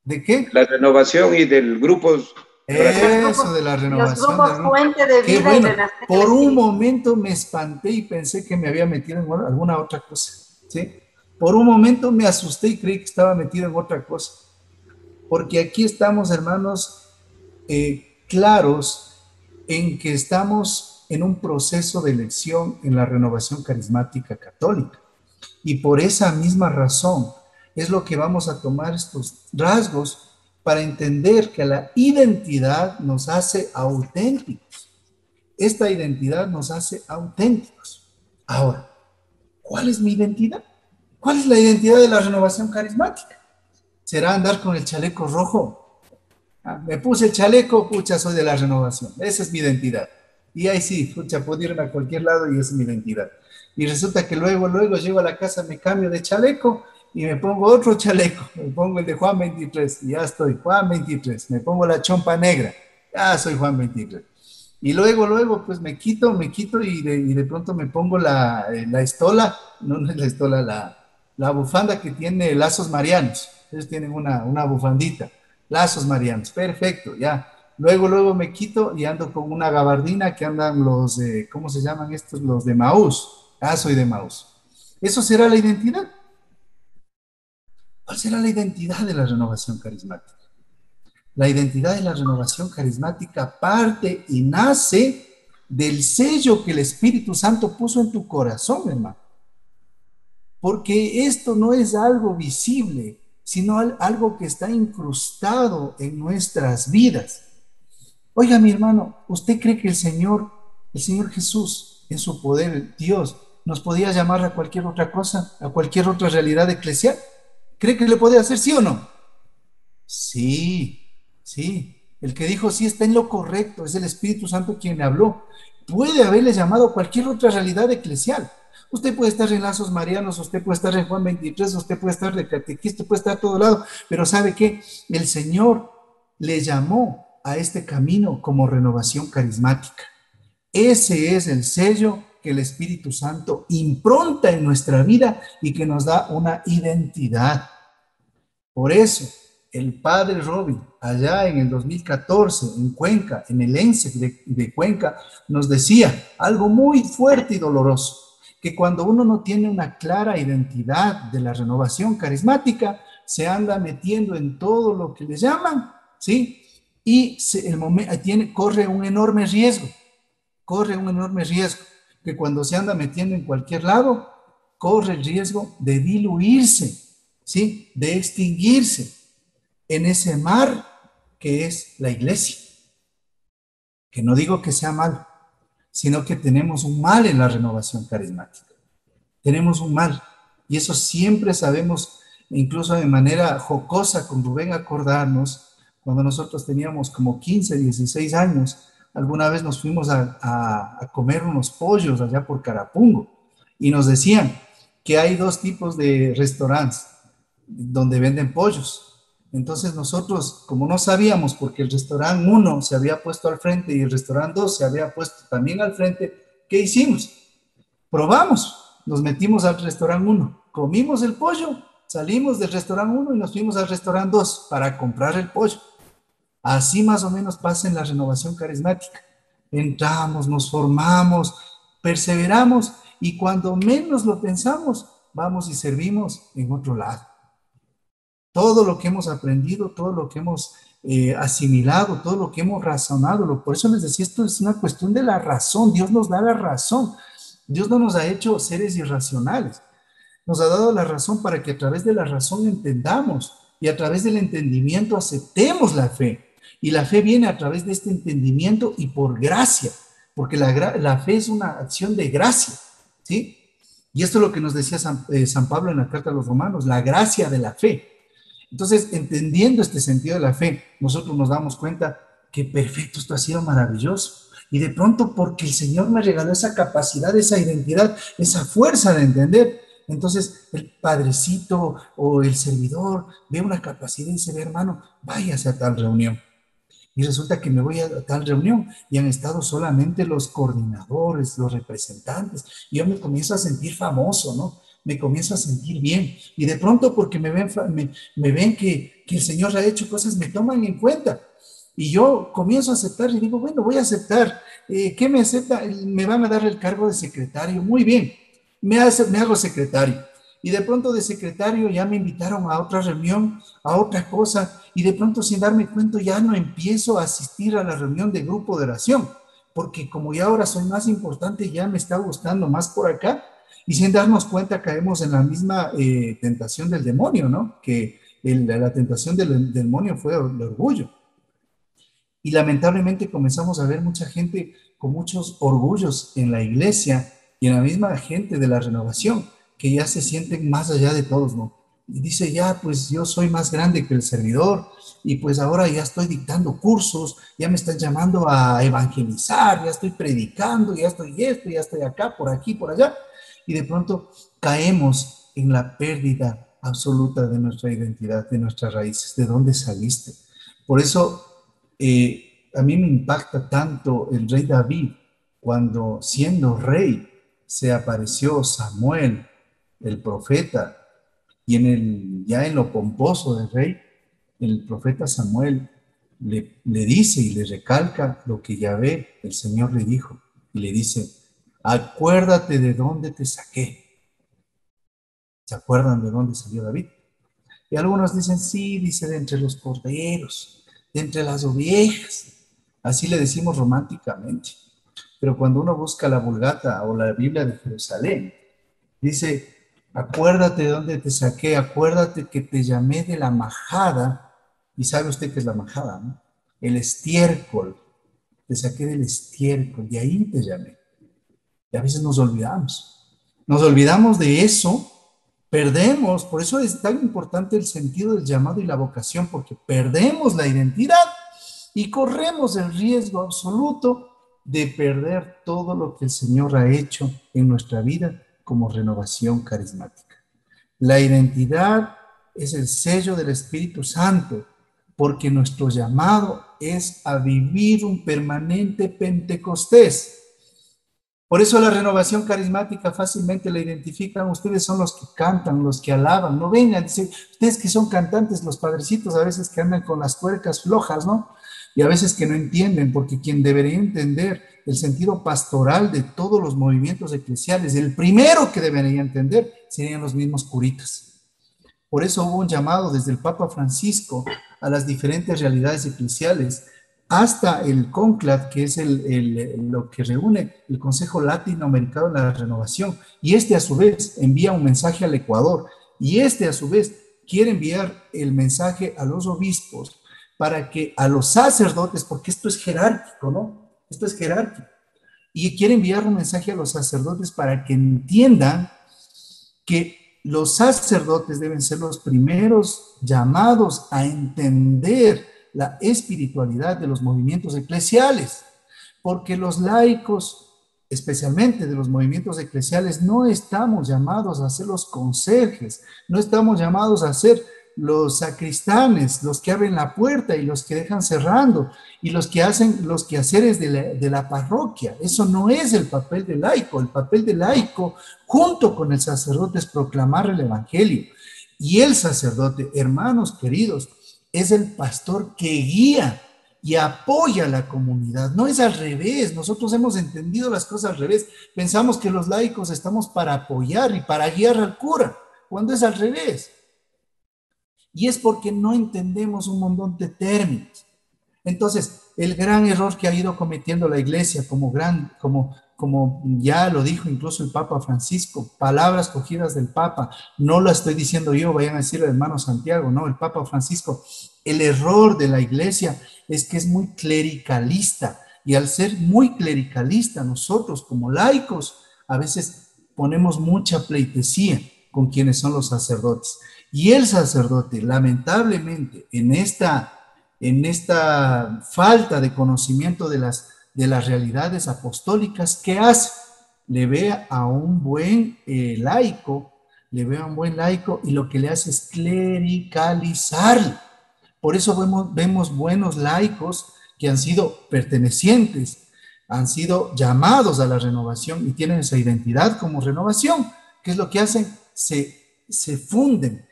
¿De qué? La renovación y del grupo. Eso, de la renovación. Los grupos fuente de vida. Bueno, por un momento me espanté y pensé que me había metido en alguna otra cosa. ¿Sí? Por un momento me asusté y creí que estaba metido en otra cosa. Porque aquí estamos, hermanos, claros en que estamos en un proceso de elección en la renovación carismática católica. Y por esa misma razón es lo que vamos a tomar estos rasgos para entender que la identidad nos hace auténticos. Esta identidad nos hace auténticos. Ahora, ¿cuál es mi identidad? ¿Cuál es la identidad de la renovación carismática? ¿Será andar con el chaleco rojo? Me puse el chaleco, pucha, soy de la renovación. Esa es mi identidad. Y ahí sí, pucha, puedo irme a cualquier lado y esa es mi identidad. Y resulta que luego llego a la casa, me cambio de chaleco y me pongo otro chaleco. Me pongo el de Juan 23 y ya estoy, Juan 23. Me pongo la chompa negra, ya soy Juan 23. Y luego, pues me quito y de pronto me pongo la estola, no es la estola, la bufanda que tiene lazos marianos. Ellos tienen una bufandita, lazos marianos, perfecto, ya. Luego me quito y ando con una gabardina que andan los, ¿cómo se llaman estos? Los de Maús. Ah, soy de Maús. ¿Eso será la identidad? ¿Cuál será la identidad de la renovación carismática? La identidad de la renovación carismática parte y nace del sello que el Espíritu Santo puso en tu corazón, hermano. Porque esto no es algo visible, sino algo que está incrustado en nuestras vidas. Oiga, mi hermano, ¿usted cree que el Señor Jesús, en su poder, Dios, nos podía llamar a cualquier otra cosa, a cualquier otra realidad eclesial? ¿Cree que le podía hacer sí o no? Sí, sí. El que dijo sí está en lo correcto, es el Espíritu Santo quien le habló. Puede haberle llamado a cualquier otra realidad eclesial. Usted puede estar en lazos marianos, usted puede estar en Juan 23, usted puede estar de catequista, puede estar a todo lado, pero ¿sabe qué? El Señor le llamó a este camino como renovación carismática. Ese es el sello que el Espíritu Santo impronta en nuestra vida y que nos da una identidad. Por eso, el padre Robin, allá en el 2014, en Cuenca, en el ENSE de Cuenca, nos decía algo muy fuerte y doloroso, que cuando uno no tiene una clara identidad de la renovación carismática, se anda metiendo en todo lo que le llaman, ¿sí? Y corre un enorme riesgo, que cuando se anda metiendo en cualquier lado, corre el riesgo de diluirse, ¿sí? De extinguirse en ese mar que es la iglesia. Que no digo que sea malo, sino que tenemos un mal en la renovación carismática. Tenemos un mal, y eso siempre sabemos, incluso de manera jocosa con Rubén acordarnos, cuando nosotros teníamos como 15, 16 años, alguna vez nos fuimos a comer unos pollos allá por Carapungo, y nos decían que hay dos tipos de restaurantes donde venden pollos. Entonces nosotros, como no sabíamos, porque el restaurante 1 se había puesto al frente y el restaurante 2 se había puesto también al frente, ¿qué hicimos? Probamos, nos metimos al restaurante 1, comimos el pollo, salimos del restaurante 1 y nos fuimos al restaurante 2 para comprar el pollo. Así más o menos pasa en la renovación carismática. Entramos, nos formamos, perseveramos y cuando menos lo pensamos, vamos y servimos en otro lado. Todo lo que hemos aprendido, todo lo que hemos asimilado, todo lo que hemos razonado, por eso les decía, esto es una cuestión de la razón. Dios nos da la razón. Dios no nos ha hecho seres irracionales. Nos ha dado la razón para que a través de la razón entendamos y a través del entendimiento aceptemos la fe. Y la fe viene a través de este entendimiento y por gracia, porque la fe es una acción de gracia, ¿sí? Y esto es lo que nos decía San Pablo en la carta a los Romanos, la gracia de la fe. Entonces, entendiendo este sentido de la fe, nosotros nos damos cuenta que perfecto, esto ha sido maravilloso. Y de pronto, porque el Señor me regaló esa capacidad, esa identidad, esa fuerza de entender, entonces el padrecito o el servidor ve una capacidad y dice, hermano, váyase a tal reunión. Y resulta que me voy a tal reunión y han estado solamente los coordinadores, los representantes, y yo me comienzo a sentir famoso, ¿no? Me comienzo a sentir bien. Y de pronto, porque me ven que el Señor ha hecho cosas, me toman en cuenta. Y yo comienzo a aceptar y digo, bueno, voy a aceptar. ¿Qué me acepta? Me van a dar el cargo de secretario. Muy bien, me hago secretario. Y de pronto de secretario ya me invitaron a otra reunión, a otra cosa. Y de pronto sin darme cuenta ya no empiezo a asistir a la reunión de grupo de oración. Porque como ya ahora soy más importante, ya me está gustando más por acá. Y sin darnos cuenta caemos en la misma tentación del demonio, ¿no? Que la tentación del demonio fue el orgullo. Y lamentablemente comenzamos a ver mucha gente con muchos orgullos en la iglesia y en la misma gente de la renovación, que ya se sienten más allá de todos, ¿no? Y dice, ya, pues yo soy más grande que el servidor y pues ahora ya estoy dictando cursos, ya me están llamando a evangelizar, ya estoy predicando, ya estoy esto, ya estoy acá, por aquí, por allá. Y de pronto caemos en la pérdida absoluta de nuestra identidad, de nuestras raíces, de dónde saliste. Por eso a mí me impacta tanto el rey David cuando siendo rey se apareció Samuel, el profeta, y ya en lo pomposo del rey, el profeta Samuel le dice y le recalca lo que Yahvé, el Señor, le dijo. Y le dice, acuérdate de dónde te saqué. ¿Se acuerdan de dónde salió David? Y algunos dicen, sí, dice, de entre los corderos, de entre las ovejas. Así le decimos románticamente. Pero cuando uno busca la Vulgata o la Biblia de Jerusalén, dice, acuérdate de dónde te saqué, acuérdate que te llamé de la majada, y sabe usted qué es la majada, ¿no? El estiércol, te saqué del estiércol, de ahí te llamé. Y a veces nos olvidamos de eso, perdemos, por eso es tan importante el sentido del llamado y la vocación, porque perdemos la identidad y corremos el riesgo absoluto de perder todo lo que el Señor ha hecho en nuestra vida como renovación carismática. La identidad es el sello del Espíritu Santo, porque nuestro llamado es a vivir un permanente Pentecostés. Por eso la renovación carismática fácilmente la identifican. Ustedes son los que cantan, los que alaban. No vengan, dicen, ustedes que son cantantes, los padrecitos a veces que andan con las tuercas flojas, ¿no? Y a veces que no entienden, porque quien debería entender el sentido pastoral de todos los movimientos eclesiales, el primero que debería entender serían los mismos curitas. Por eso hubo un llamado desde el Papa Francisco a las diferentes realidades eclesiales, hasta el CONCLAD, que es lo que reúne el Consejo Latinoamericano de la Renovación, y este a su vez envía un mensaje al Ecuador, y este a su vez quiere enviar el mensaje a los obispos, para que a los sacerdotes, porque esto es jerárquico, ¿no? Esto es jerárquico, y quiere enviar un mensaje a los sacerdotes para que entiendan que los sacerdotes deben ser los primeros llamados a entender la espiritualidad de los movimientos eclesiales, porque los laicos, especialmente de los movimientos eclesiales, no estamos llamados a ser los conserjes, no estamos llamados a ser los sacristanes, los que abren la puerta y los que dejan cerrando, y los que hacen los quehaceres de la parroquia. Eso no es el papel del laico. El papel del laico, junto con el sacerdote, es proclamar el evangelio. Y el sacerdote, hermanos queridos, es el pastor que guía y apoya a la comunidad. No es al revés. Nosotros hemos entendido las cosas al revés. Pensamos que los laicos estamos para apoyar y para guiar al cura, cuando es al revés. Y es porque no entendemos un montón de términos. Entonces, el gran error que ha ido cometiendo la iglesia, como ya lo dijo incluso el Papa Francisco, palabras cogidas del Papa, no lo estoy diciendo yo, vayan a decirle al hermano Santiago, no, el Papa Francisco, el error de la iglesia es que es muy clericalista, y al ser muy clericalista, nosotros como laicos, a veces ponemos mucha pleitesía con quienes son los sacerdotes. Y el sacerdote, lamentablemente, en esta falta de conocimiento de las realidades apostólicas, ¿qué hace? Le ve a un buen laico, y lo que le hace es clericalizarlo. Por eso vemos buenos laicos que han sido pertenecientes, han sido llamados a la renovación y tienen esa identidad como renovación. ¿Qué es lo que hacen? Se funden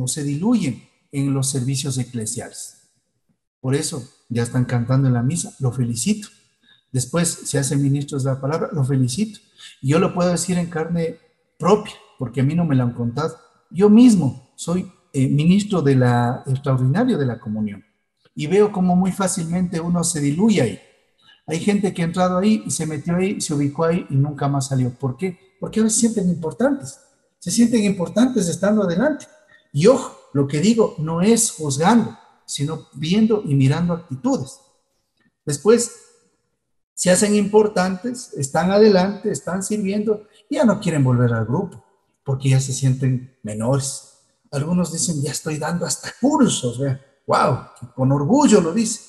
o se diluyen en los servicios eclesiales. Por eso ya están cantando en la misa, lo felicito. Después se hacen ministros de la palabra, lo felicito. Y yo lo puedo decir en carne propia, porque a mí no me lo han contado. Yo mismo soy ministro extraordinario de la comunión, y veo cómo muy fácilmente uno se diluye ahí. Hay gente que ha entrado ahí y se metió ahí, se ubicó ahí y nunca más salió. ¿Por qué? Porque ahora se sienten importantes estando adelante. Y ojo, lo que digo no es juzgando, sino viendo y mirando actitudes. Después se hacen importantes, están adelante, están sirviendo, y ya no quieren volver al grupo, porque ya se sienten menores. Algunos dicen, ya estoy dando hasta cursos, ¿ve? ¡Wow! Con orgullo lo dice.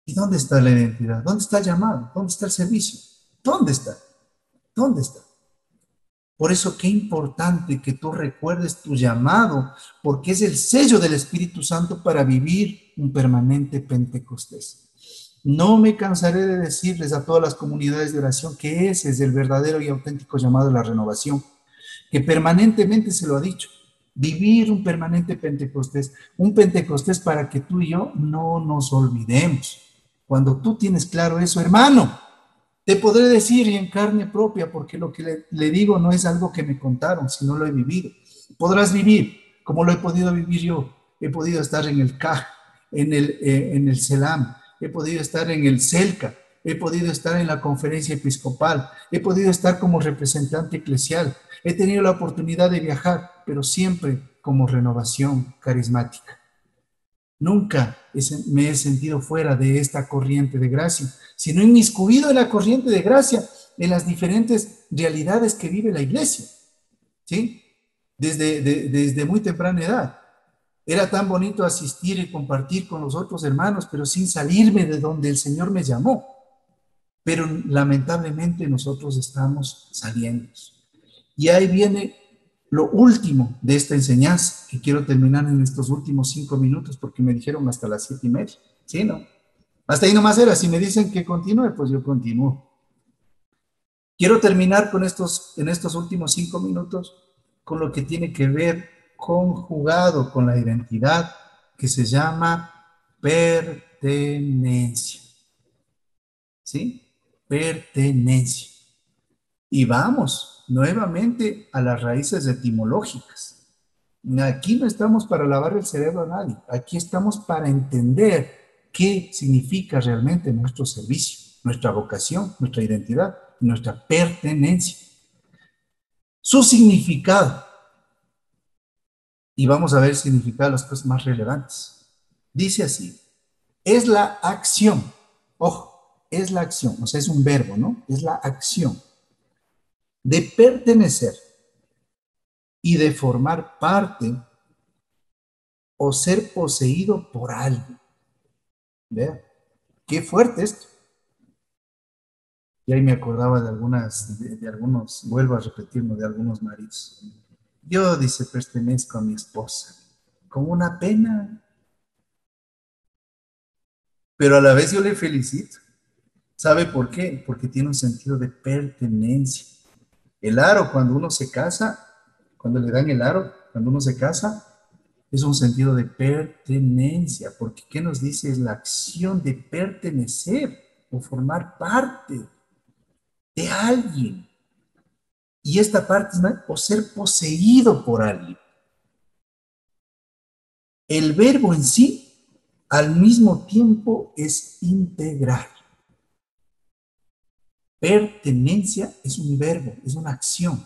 ¿Y dónde está la identidad? ¿Dónde está el llamado? ¿Dónde está el servicio? ¿Dónde está? ¿Dónde está? Por eso qué importante que tú recuerdes tu llamado, porque es el sello del Espíritu Santo para vivir un permanente Pentecostés. No me cansaré de decirles a todas las comunidades de oración que ese es el verdadero y auténtico llamado de la renovación, que permanentemente se lo ha dicho. Vivir un permanente Pentecostés, un Pentecostés para que tú y yo no nos olvidemos. Cuando tú tienes claro eso, hermano, te podré decir y en carne propia, porque lo que le digo no es algo que me contaron, sino lo he vivido. Podrás vivir como lo he podido vivir yo. He podido estar en el CAJ, en el CELAM, he podido estar en el CELCA, he podido estar en la conferencia episcopal, he podido estar como representante eclesial, he tenido la oportunidad de viajar, pero siempre como renovación carismática. Nunca me he sentido fuera de esta corriente de gracia, sino inmiscuido en la corriente de gracia, en las diferentes realidades que vive la iglesia, ¿sí? Desde muy temprana edad. Era tan bonito asistir y compartir con los otros hermanos, pero sin salirme de donde el Señor me llamó. Pero lamentablemente nosotros estamos saliendo. Y ahí viene lo último de esta enseñanza, que quiero terminar en estos últimos 5 minutos, porque me dijeron hasta las 7:30. ¿Sí, no? Hasta ahí nomás era. Si me dicen que continúe, pues yo continúo. Quiero terminar en estos últimos 5 minutos con lo que tiene que ver conjugado con la identidad, que se llama pertenencia. ¿Sí? Pertenencia. Y vamos nuevamente a las raíces etimológicas. Aquí no estamos para lavar el cerebro a nadie. Aquí estamos para entender qué significa realmente nuestro servicio, nuestra vocación, nuestra identidad, nuestra pertenencia. Su significado. Y vamos a ver el significado de las cosas más relevantes. Dice así, es la acción. Ojo, es la acción. O sea, es un verbo, ¿no? Es la acción de pertenecer y de formar parte o ser poseído por alguien. Vea, qué fuerte esto. Y ahí me acordaba de algunos, vuelvo a repetirlo, de algunos maridos. Yo, dice, pertenezco a mi esposa, con una pena, pero a la vez yo le felicito. ¿Sabe por qué? Porque tiene un sentido de pertenencia. El aro, cuando uno se casa, cuando le dan el aro, cuando uno se casa, es un sentido de pertenencia, porque ¿qué nos dice? Es la acción de pertenecer o formar parte de alguien. Y esta parte es o ser poseído por alguien. El verbo en sí, al mismo tiempo, es integral. Pertenencia es un verbo, es una acción.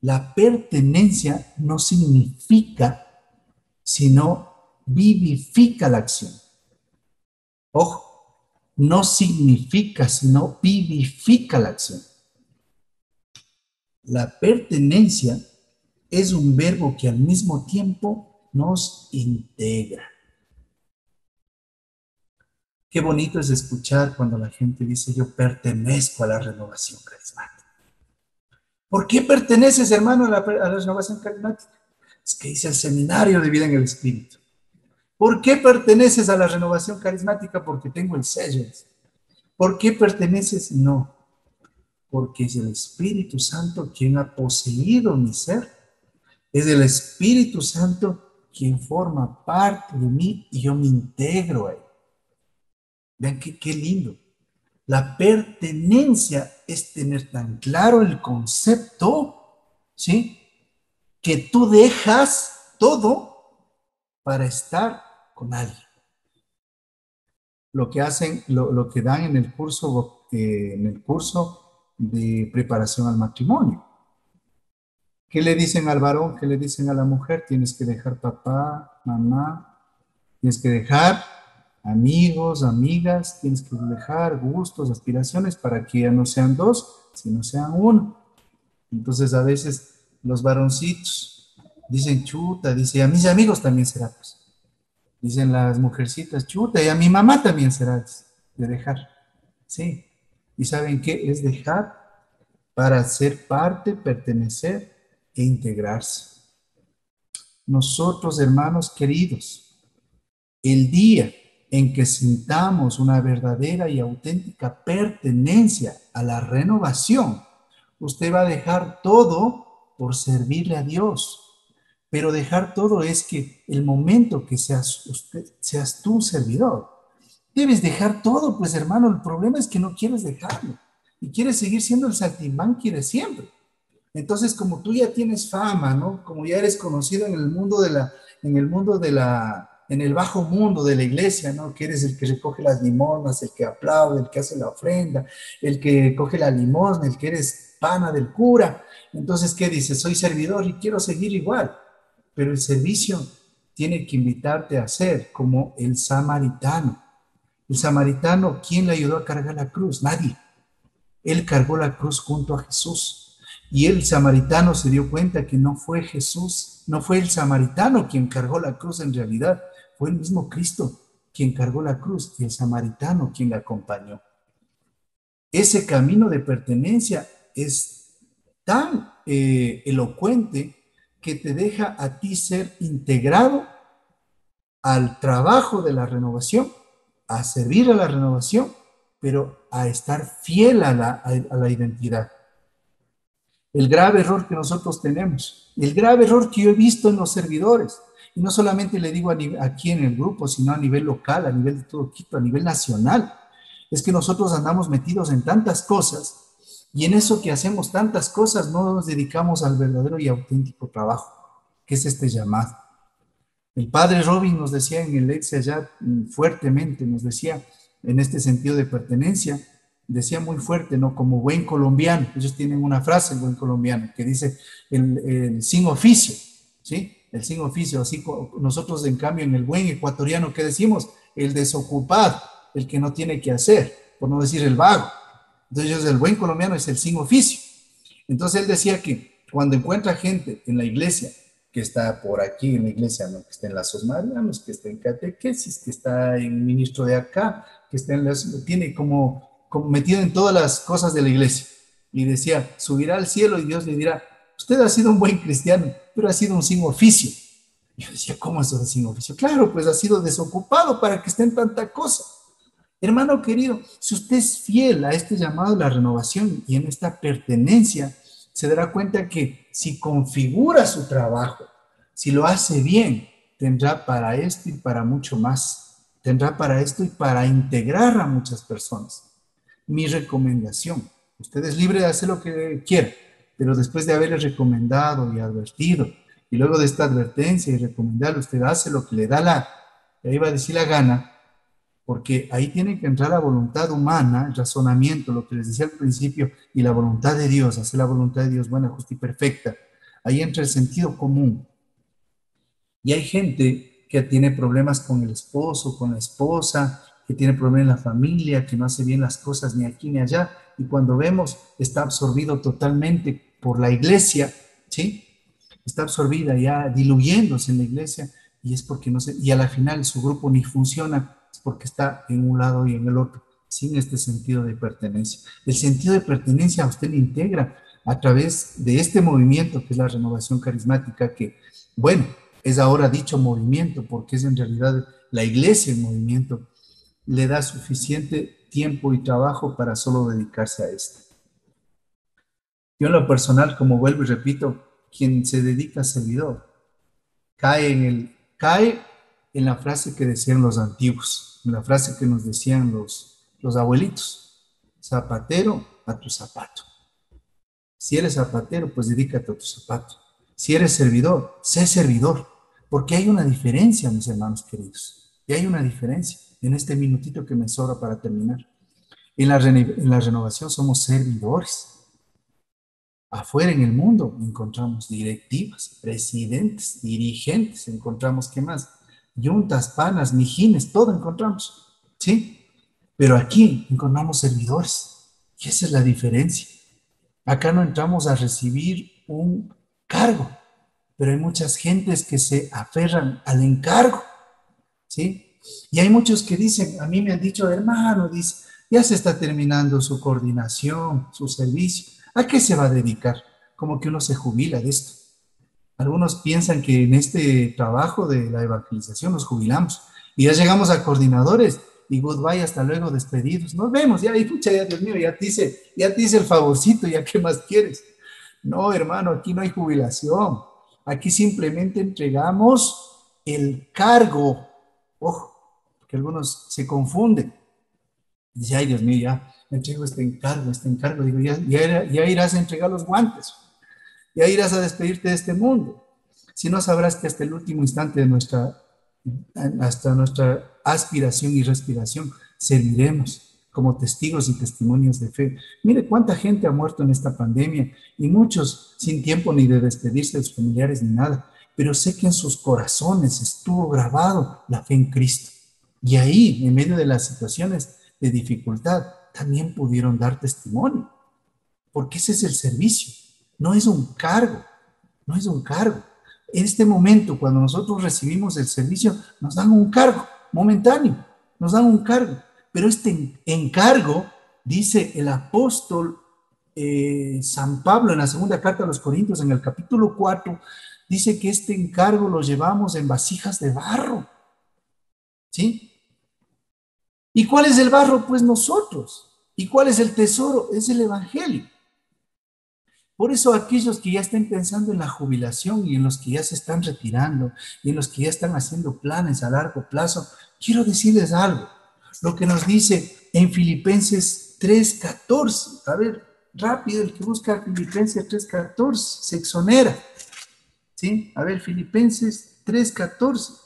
La pertenencia no significa, sino vivifica la acción. Ojo, no significa, sino vivifica la acción. La pertenencia es un verbo que al mismo tiempo nos integra. Qué bonito es escuchar cuando la gente dice, yo pertenezco a la renovación carismática. ¿Por qué perteneces, hermano, a la renovación carismática? Es que dice el seminario de vida en el Espíritu. ¿Por qué perteneces a la renovación carismática? Porque tengo el sello. ¿Por qué perteneces? No, porque es el Espíritu Santo quien ha poseído mi ser. Es el Espíritu Santo quien forma parte de mí y yo me integro a él. Vean qué lindo. La pertenencia es tener tan claro el concepto, ¿sí? Que tú dejas todo para estar con alguien. Lo que hacen, lo que dan en el curso de preparación al matrimonio. ¿Qué le dicen al varón? ¿Qué le dicen a la mujer? Tienes que dejar papá, mamá, tienes que dejar amigos, amigas, tienes que dejar gustos, aspiraciones para que ya no sean dos, sino sean uno. Entonces a veces los varoncitos dicen chuta, dice, a mis amigos también será, pues. Dicen las mujercitas, chuta, y a mi mamá también será, de dejar. Sí. ¿Y saben qué? Es dejar para ser parte, pertenecer e integrarse. Nosotros, hermanos queridos, el día en que sintamos una verdadera y auténtica pertenencia a la renovación, usted va a dejar todo por servirle a Dios. Pero dejar todo es que el momento que seas tú un servidor, debes dejar todo, pues hermano, el problema es que no quieres dejarlo y quieres seguir siendo el saltimbanqui de siempre. Entonces, como tú ya tienes fama, ¿no? Como ya eres conocido en el mundo en el bajo mundo de la iglesia, ¿no? Que eres el que recoge las limosnas, el que aplaude, el que hace la ofrenda, el que coge la limosna, el que eres pana del cura. Entonces, ¿qué dices? Soy servidor y quiero seguir igual. Pero el servicio tiene que invitarte a ser como el samaritano. El samaritano, ¿quién le ayudó a cargar la cruz? Nadie. Él cargó la cruz junto a Jesús. Y el samaritano se dio cuenta que no fue Jesús, no fue el samaritano quien cargó la cruz en realidad, fue el mismo Cristo quien cargó la cruz y el samaritano quien la acompañó. Ese camino de pertenencia es tan elocuente que te deja a ti ser integrado al trabajo de la renovación, a servir a la renovación, pero a estar fiel a la identidad. El grave error que nosotros tenemos, el grave error que yo he visto en los servidores, y no solamente le digo aquí en el grupo, sino a nivel local, a nivel de todo Quito, a nivel nacional, es que nosotros andamos metidos en tantas cosas, y en eso que hacemos tantas cosas no nos dedicamos al verdadero y auténtico trabajo, que es este llamado. El padre Robin nos decía en el ex allá fuertemente, nos decía en este sentido de pertenencia, decía muy fuerte, ¿no? Como buen colombiano, ellos tienen una frase, el buen colombiano, que dice el sin oficio, ¿sí? El sin oficio, así nosotros en cambio en el buen ecuatoriano, ¿qué decimos? El desocupado, el que no tiene que hacer, por no decir el vago. Entonces el buen colombiano es el sin oficio. Entonces él decía que cuando encuentra gente en la iglesia, que está por aquí en la iglesia, ¿no? Que está en Lazos Marianos, que está en catequesis, que está en ministro de acá, que está en tiene como metido en todas las cosas de la iglesia. Y decía, subirá al cielo y Dios le dirá, usted ha sido un buen cristiano, pero ha sido un sin oficio. Y yo decía, ¿cómo eso de sin oficio? Claro, pues ha sido desocupado para que esté en tanta cosa. Hermano querido, si usted es fiel a este llamado de la renovación y en esta pertenencia, se dará cuenta que si configura su trabajo, si lo hace bien, tendrá para esto y para mucho más. Tendrá para esto y para integrar a muchas personas. Mi recomendación, usted es libre de hacer lo que quiera, pero después de haberle recomendado y advertido, y luego de esta advertencia y recomendarle, usted hace lo que le da iba a decir la gana, porque ahí tiene que entrar la voluntad humana, el razonamiento, lo que les decía al principio, y la voluntad de Dios, hacer la voluntad de Dios buena, justa y perfecta. Ahí entra el sentido común. Y hay gente que tiene problemas con el esposo, con la esposa, que tiene problemas en la familia, que no hace bien las cosas ni aquí ni allá, y cuando vemos, está absorbido totalmente por la iglesia, ¿sí? Está absorbida ya, diluyéndose en la iglesia, y es porque no sé, y a la final su grupo ni funciona, es porque está en un lado y en el otro, sin este sentido de pertenencia. El sentido de pertenencia a usted le integra a través de este movimiento que es la renovación carismática, que, bueno, es ahora dicho movimiento, porque es en realidad la iglesia en movimiento, le da suficiente tiempo y trabajo para solo dedicarse a esto. Yo en lo personal, como vuelvo y repito, quien se dedica a servidor, cae en la frase que decían los antiguos, en la frase que nos decían los abuelitos, zapatero a tu zapato. Si eres zapatero, pues dedícate a tu zapato. Si eres servidor, sé servidor, porque hay una diferencia, mis hermanos queridos, y hay una diferencia en este minutito que me sobra para terminar. En la renovación somos servidores. Afuera en el mundo encontramos directivas, presidentes, dirigentes, encontramos, ¿qué más? Yuntas, panas, mijines, todo encontramos, ¿sí? Pero aquí encontramos servidores, y esa es la diferencia. Acá no entramos a recibir un cargo, pero hay muchas gentes que se aferran al encargo, ¿sí? Y hay muchos que dicen, a mí me han dicho, hermano, dice, ya se está terminando su coordinación, su servicio, ¿a qué se va a dedicar? Como que uno se jubila de esto. Algunos piensan que en este trabajo de la evangelización nos jubilamos y ya llegamos a coordinadores y goodbye, hasta luego, despedidos. Nos vemos, ya, y pucha, ya, Dios mío, ya te hice el favorcito, ya, ¿qué más quieres? No, hermano, aquí no hay jubilación. Aquí simplemente entregamos el cargo. Ojo, que algunos se confunden. Dice, ay, Dios mío, ya entrego este encargo. Digo, ya irás a entregar los guantes. Ya irás a despedirte de este mundo. Si no, sabrás que hasta el último instante de hasta nuestra aspiración y respiración, serviremos como testigos y testimonios de fe. Mire cuánta gente ha muerto en esta pandemia y muchos sin tiempo ni de despedirse de sus familiares ni nada, pero sé que en sus corazones estuvo grabado la fe en Cristo. Y ahí, en medio de las situaciones de dificultad, también pudieron dar testimonio, porque ese es el servicio, no es un cargo, no es un cargo. En este momento, cuando nosotros recibimos el servicio, nos dan un cargo momentáneo, nos dan un cargo, pero este encargo, dice el apóstol San Pablo en la segunda carta a los Corintios, en el capítulo 4, dice que este encargo lo llevamos en vasijas de barro, ¿sí? ¿Y cuál es el barro? Pues nosotros. ¿Y cuál es el tesoro? Es el evangelio. Por eso aquellos que ya estén pensando en la jubilación y en los que ya se están retirando y en los que ya están haciendo planes a largo plazo, quiero decirles algo. Lo que nos dice en Filipenses 3:14. A ver, rápido, el que busca Filipenses 3:14, se exonera. ¿Sí? A ver, Filipenses 3:14.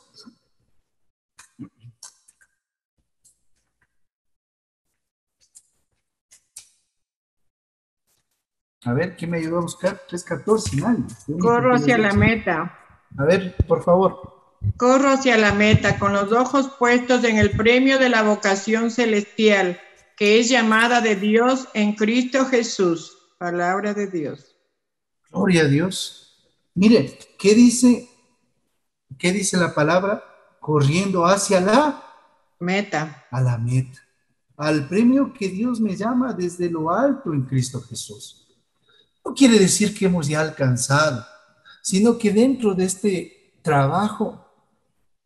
A ver, ¿quién me ayudó a buscar? 3:14, nadie. Corro hacia la meta. A ver, por favor. Corro hacia la meta con los ojos puestos en el premio de la vocación celestial, que es llamada de Dios en Cristo Jesús. Palabra de Dios. Gloria a Dios. Mire, ¿qué dice la palabra? Corriendo hacia la meta. A la meta. Al premio que Dios me llama desde lo alto en Cristo Jesús. No quiere decir que hemos ya alcanzado, sino que dentro de este trabajo,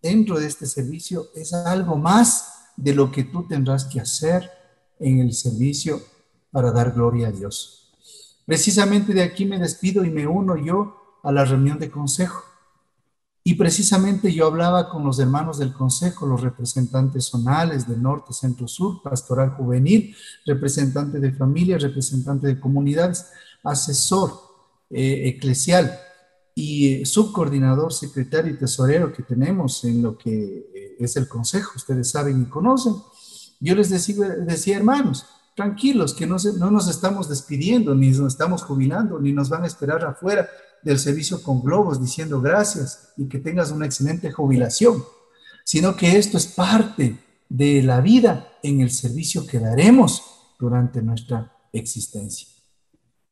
dentro de este servicio, es algo más de lo que tú tendrás que hacer en el servicio para dar gloria a Dios. Precisamente de aquí me despido y me uno yo a la reunión de consejo. Y precisamente yo hablaba con los hermanos del consejo, los representantes zonales del norte, centro, sur, pastoral juvenil, representante de familia, representante de comunidades, asesor eclesial y subcoordinador, secretario y tesorero que tenemos en lo que es el consejo, ustedes saben y conocen. Yo les decía, hermanos, tranquilos, que no nos estamos despidiendo, ni nos estamos jubilando, ni nos van a esperar afuera del servicio con globos diciendo gracias y que tengas una excelente jubilación, sino que esto es parte de la vida en el servicio que daremos durante nuestra existencia.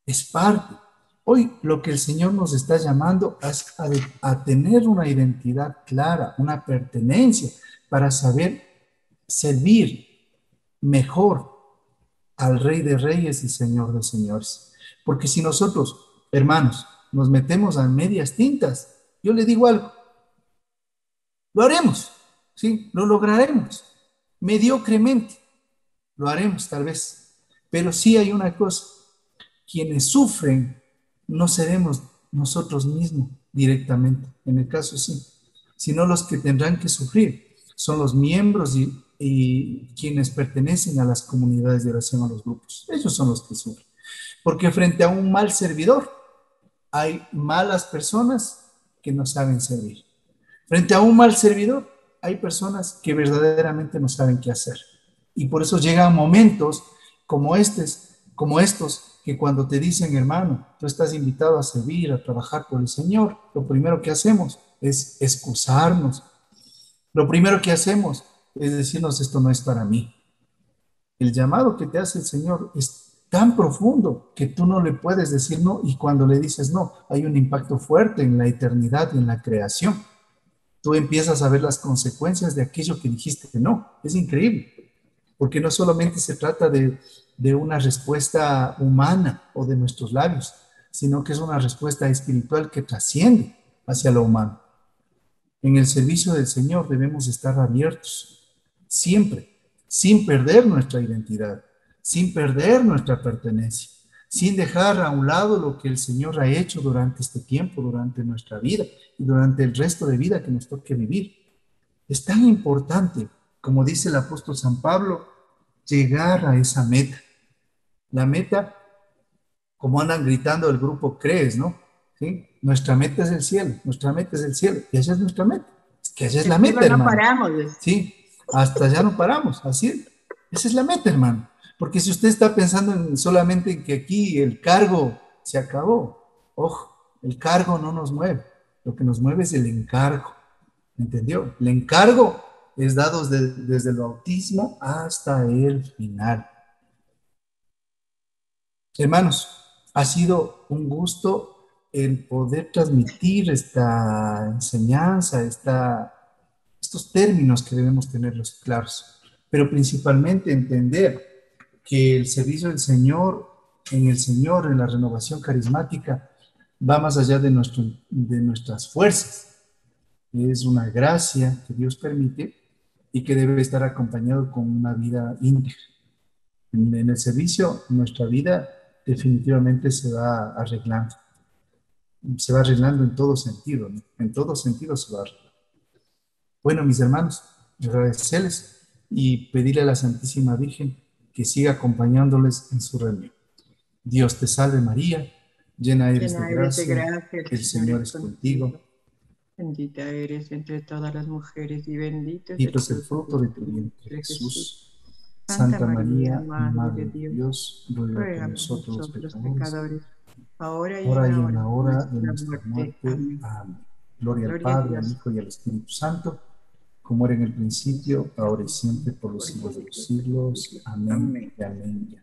Es parte. Hoy lo que el Señor nos está llamando es a tener una identidad clara, una pertenencia para saber servir mejor al Rey de Reyes y Señor de Señores. Porque si nosotros, hermanos, nos metemos a medias tintas, yo le digo algo, lo haremos, ¿sí? Lo lograremos, mediocremente, lo haremos tal vez, pero sí hay una cosa, quienes sufren no seremos nosotros mismos directamente, en el caso sí, sino los que tendrán que sufrir son los miembros y quienes pertenecen a las comunidades de oración, a los grupos, ellos son los que sufren, porque frente a un mal servidor, hay malas personas que no saben servir. Frente a un mal servidor, hay personas que verdaderamente no saben qué hacer. Y por eso llegan momentos como estos, que cuando te dicen, hermano, tú estás invitado a servir, a trabajar por el Señor, lo primero que hacemos es excusarnos. Lo primero que hacemos es decirnos, esto no es para mí. El llamado que te hace el Señor es tan profundo que tú no le puedes decir no, y cuando le dices no, hay un impacto fuerte en la eternidad y en la creación. Tú empiezas a ver las consecuencias de aquello que dijiste que no. Es increíble, porque no solamente se trata de una respuesta humana o de nuestros labios, sino que es una respuesta espiritual que trasciende hacia lo humano. En el servicio del Señor debemos estar abiertos, siempre, sin perder nuestra identidad, sin perder nuestra pertenencia, sin dejar a un lado lo que el Señor ha hecho durante este tiempo, durante nuestra vida y durante el resto de vida que nos toque vivir. Es tan importante, como dice el apóstol San Pablo, llegar a esa meta. La meta, como andan gritando el grupo CREES, ¿no? ¿Sí? Nuestra meta es el cielo, nuestra meta es el cielo, y esa es nuestra meta. Es que esa es la meta, hermano. No paramos. Sí, hasta allá no paramos, así es. Esa es la meta, hermano. Porque si usted está pensando solamente en que aquí el cargo se acabó, ojo, el cargo no nos mueve, lo que nos mueve es el encargo, ¿entendió? El encargo es dado desde el bautismo hasta el final. Hermanos, ha sido un gusto el poder transmitir esta enseñanza, estos términos que debemos tenerlos claros, pero principalmente entender que el servicio del Señor, en la renovación carismática, va más allá de nuestras fuerzas. Es una gracia que Dios permite y que debe estar acompañado con una vida íntegra. En el servicio, nuestra vida definitivamente se va arreglando. Se va arreglando en todo sentido, ¿no? En todo sentido se va arreglando. Bueno, mis hermanos, agradecerles y pedirle a la Santísima Virgen que siga acompañándoles en su reunión. Dios te salve María, llena eres de gracia, el Señor es contigo. Bendita eres entre todas las mujeres y bendito es el fruto de tu vientre, Jesús. Santa María, Madre de Dios, ruega por nosotros los pecadores, ahora y en la hora de nuestra muerte. Amén. Gloria al Padre, al Hijo y al Espíritu Santo, como era en el principio, ahora y siempre, por los siglos de los siglos. Amén. Amén. Y amén.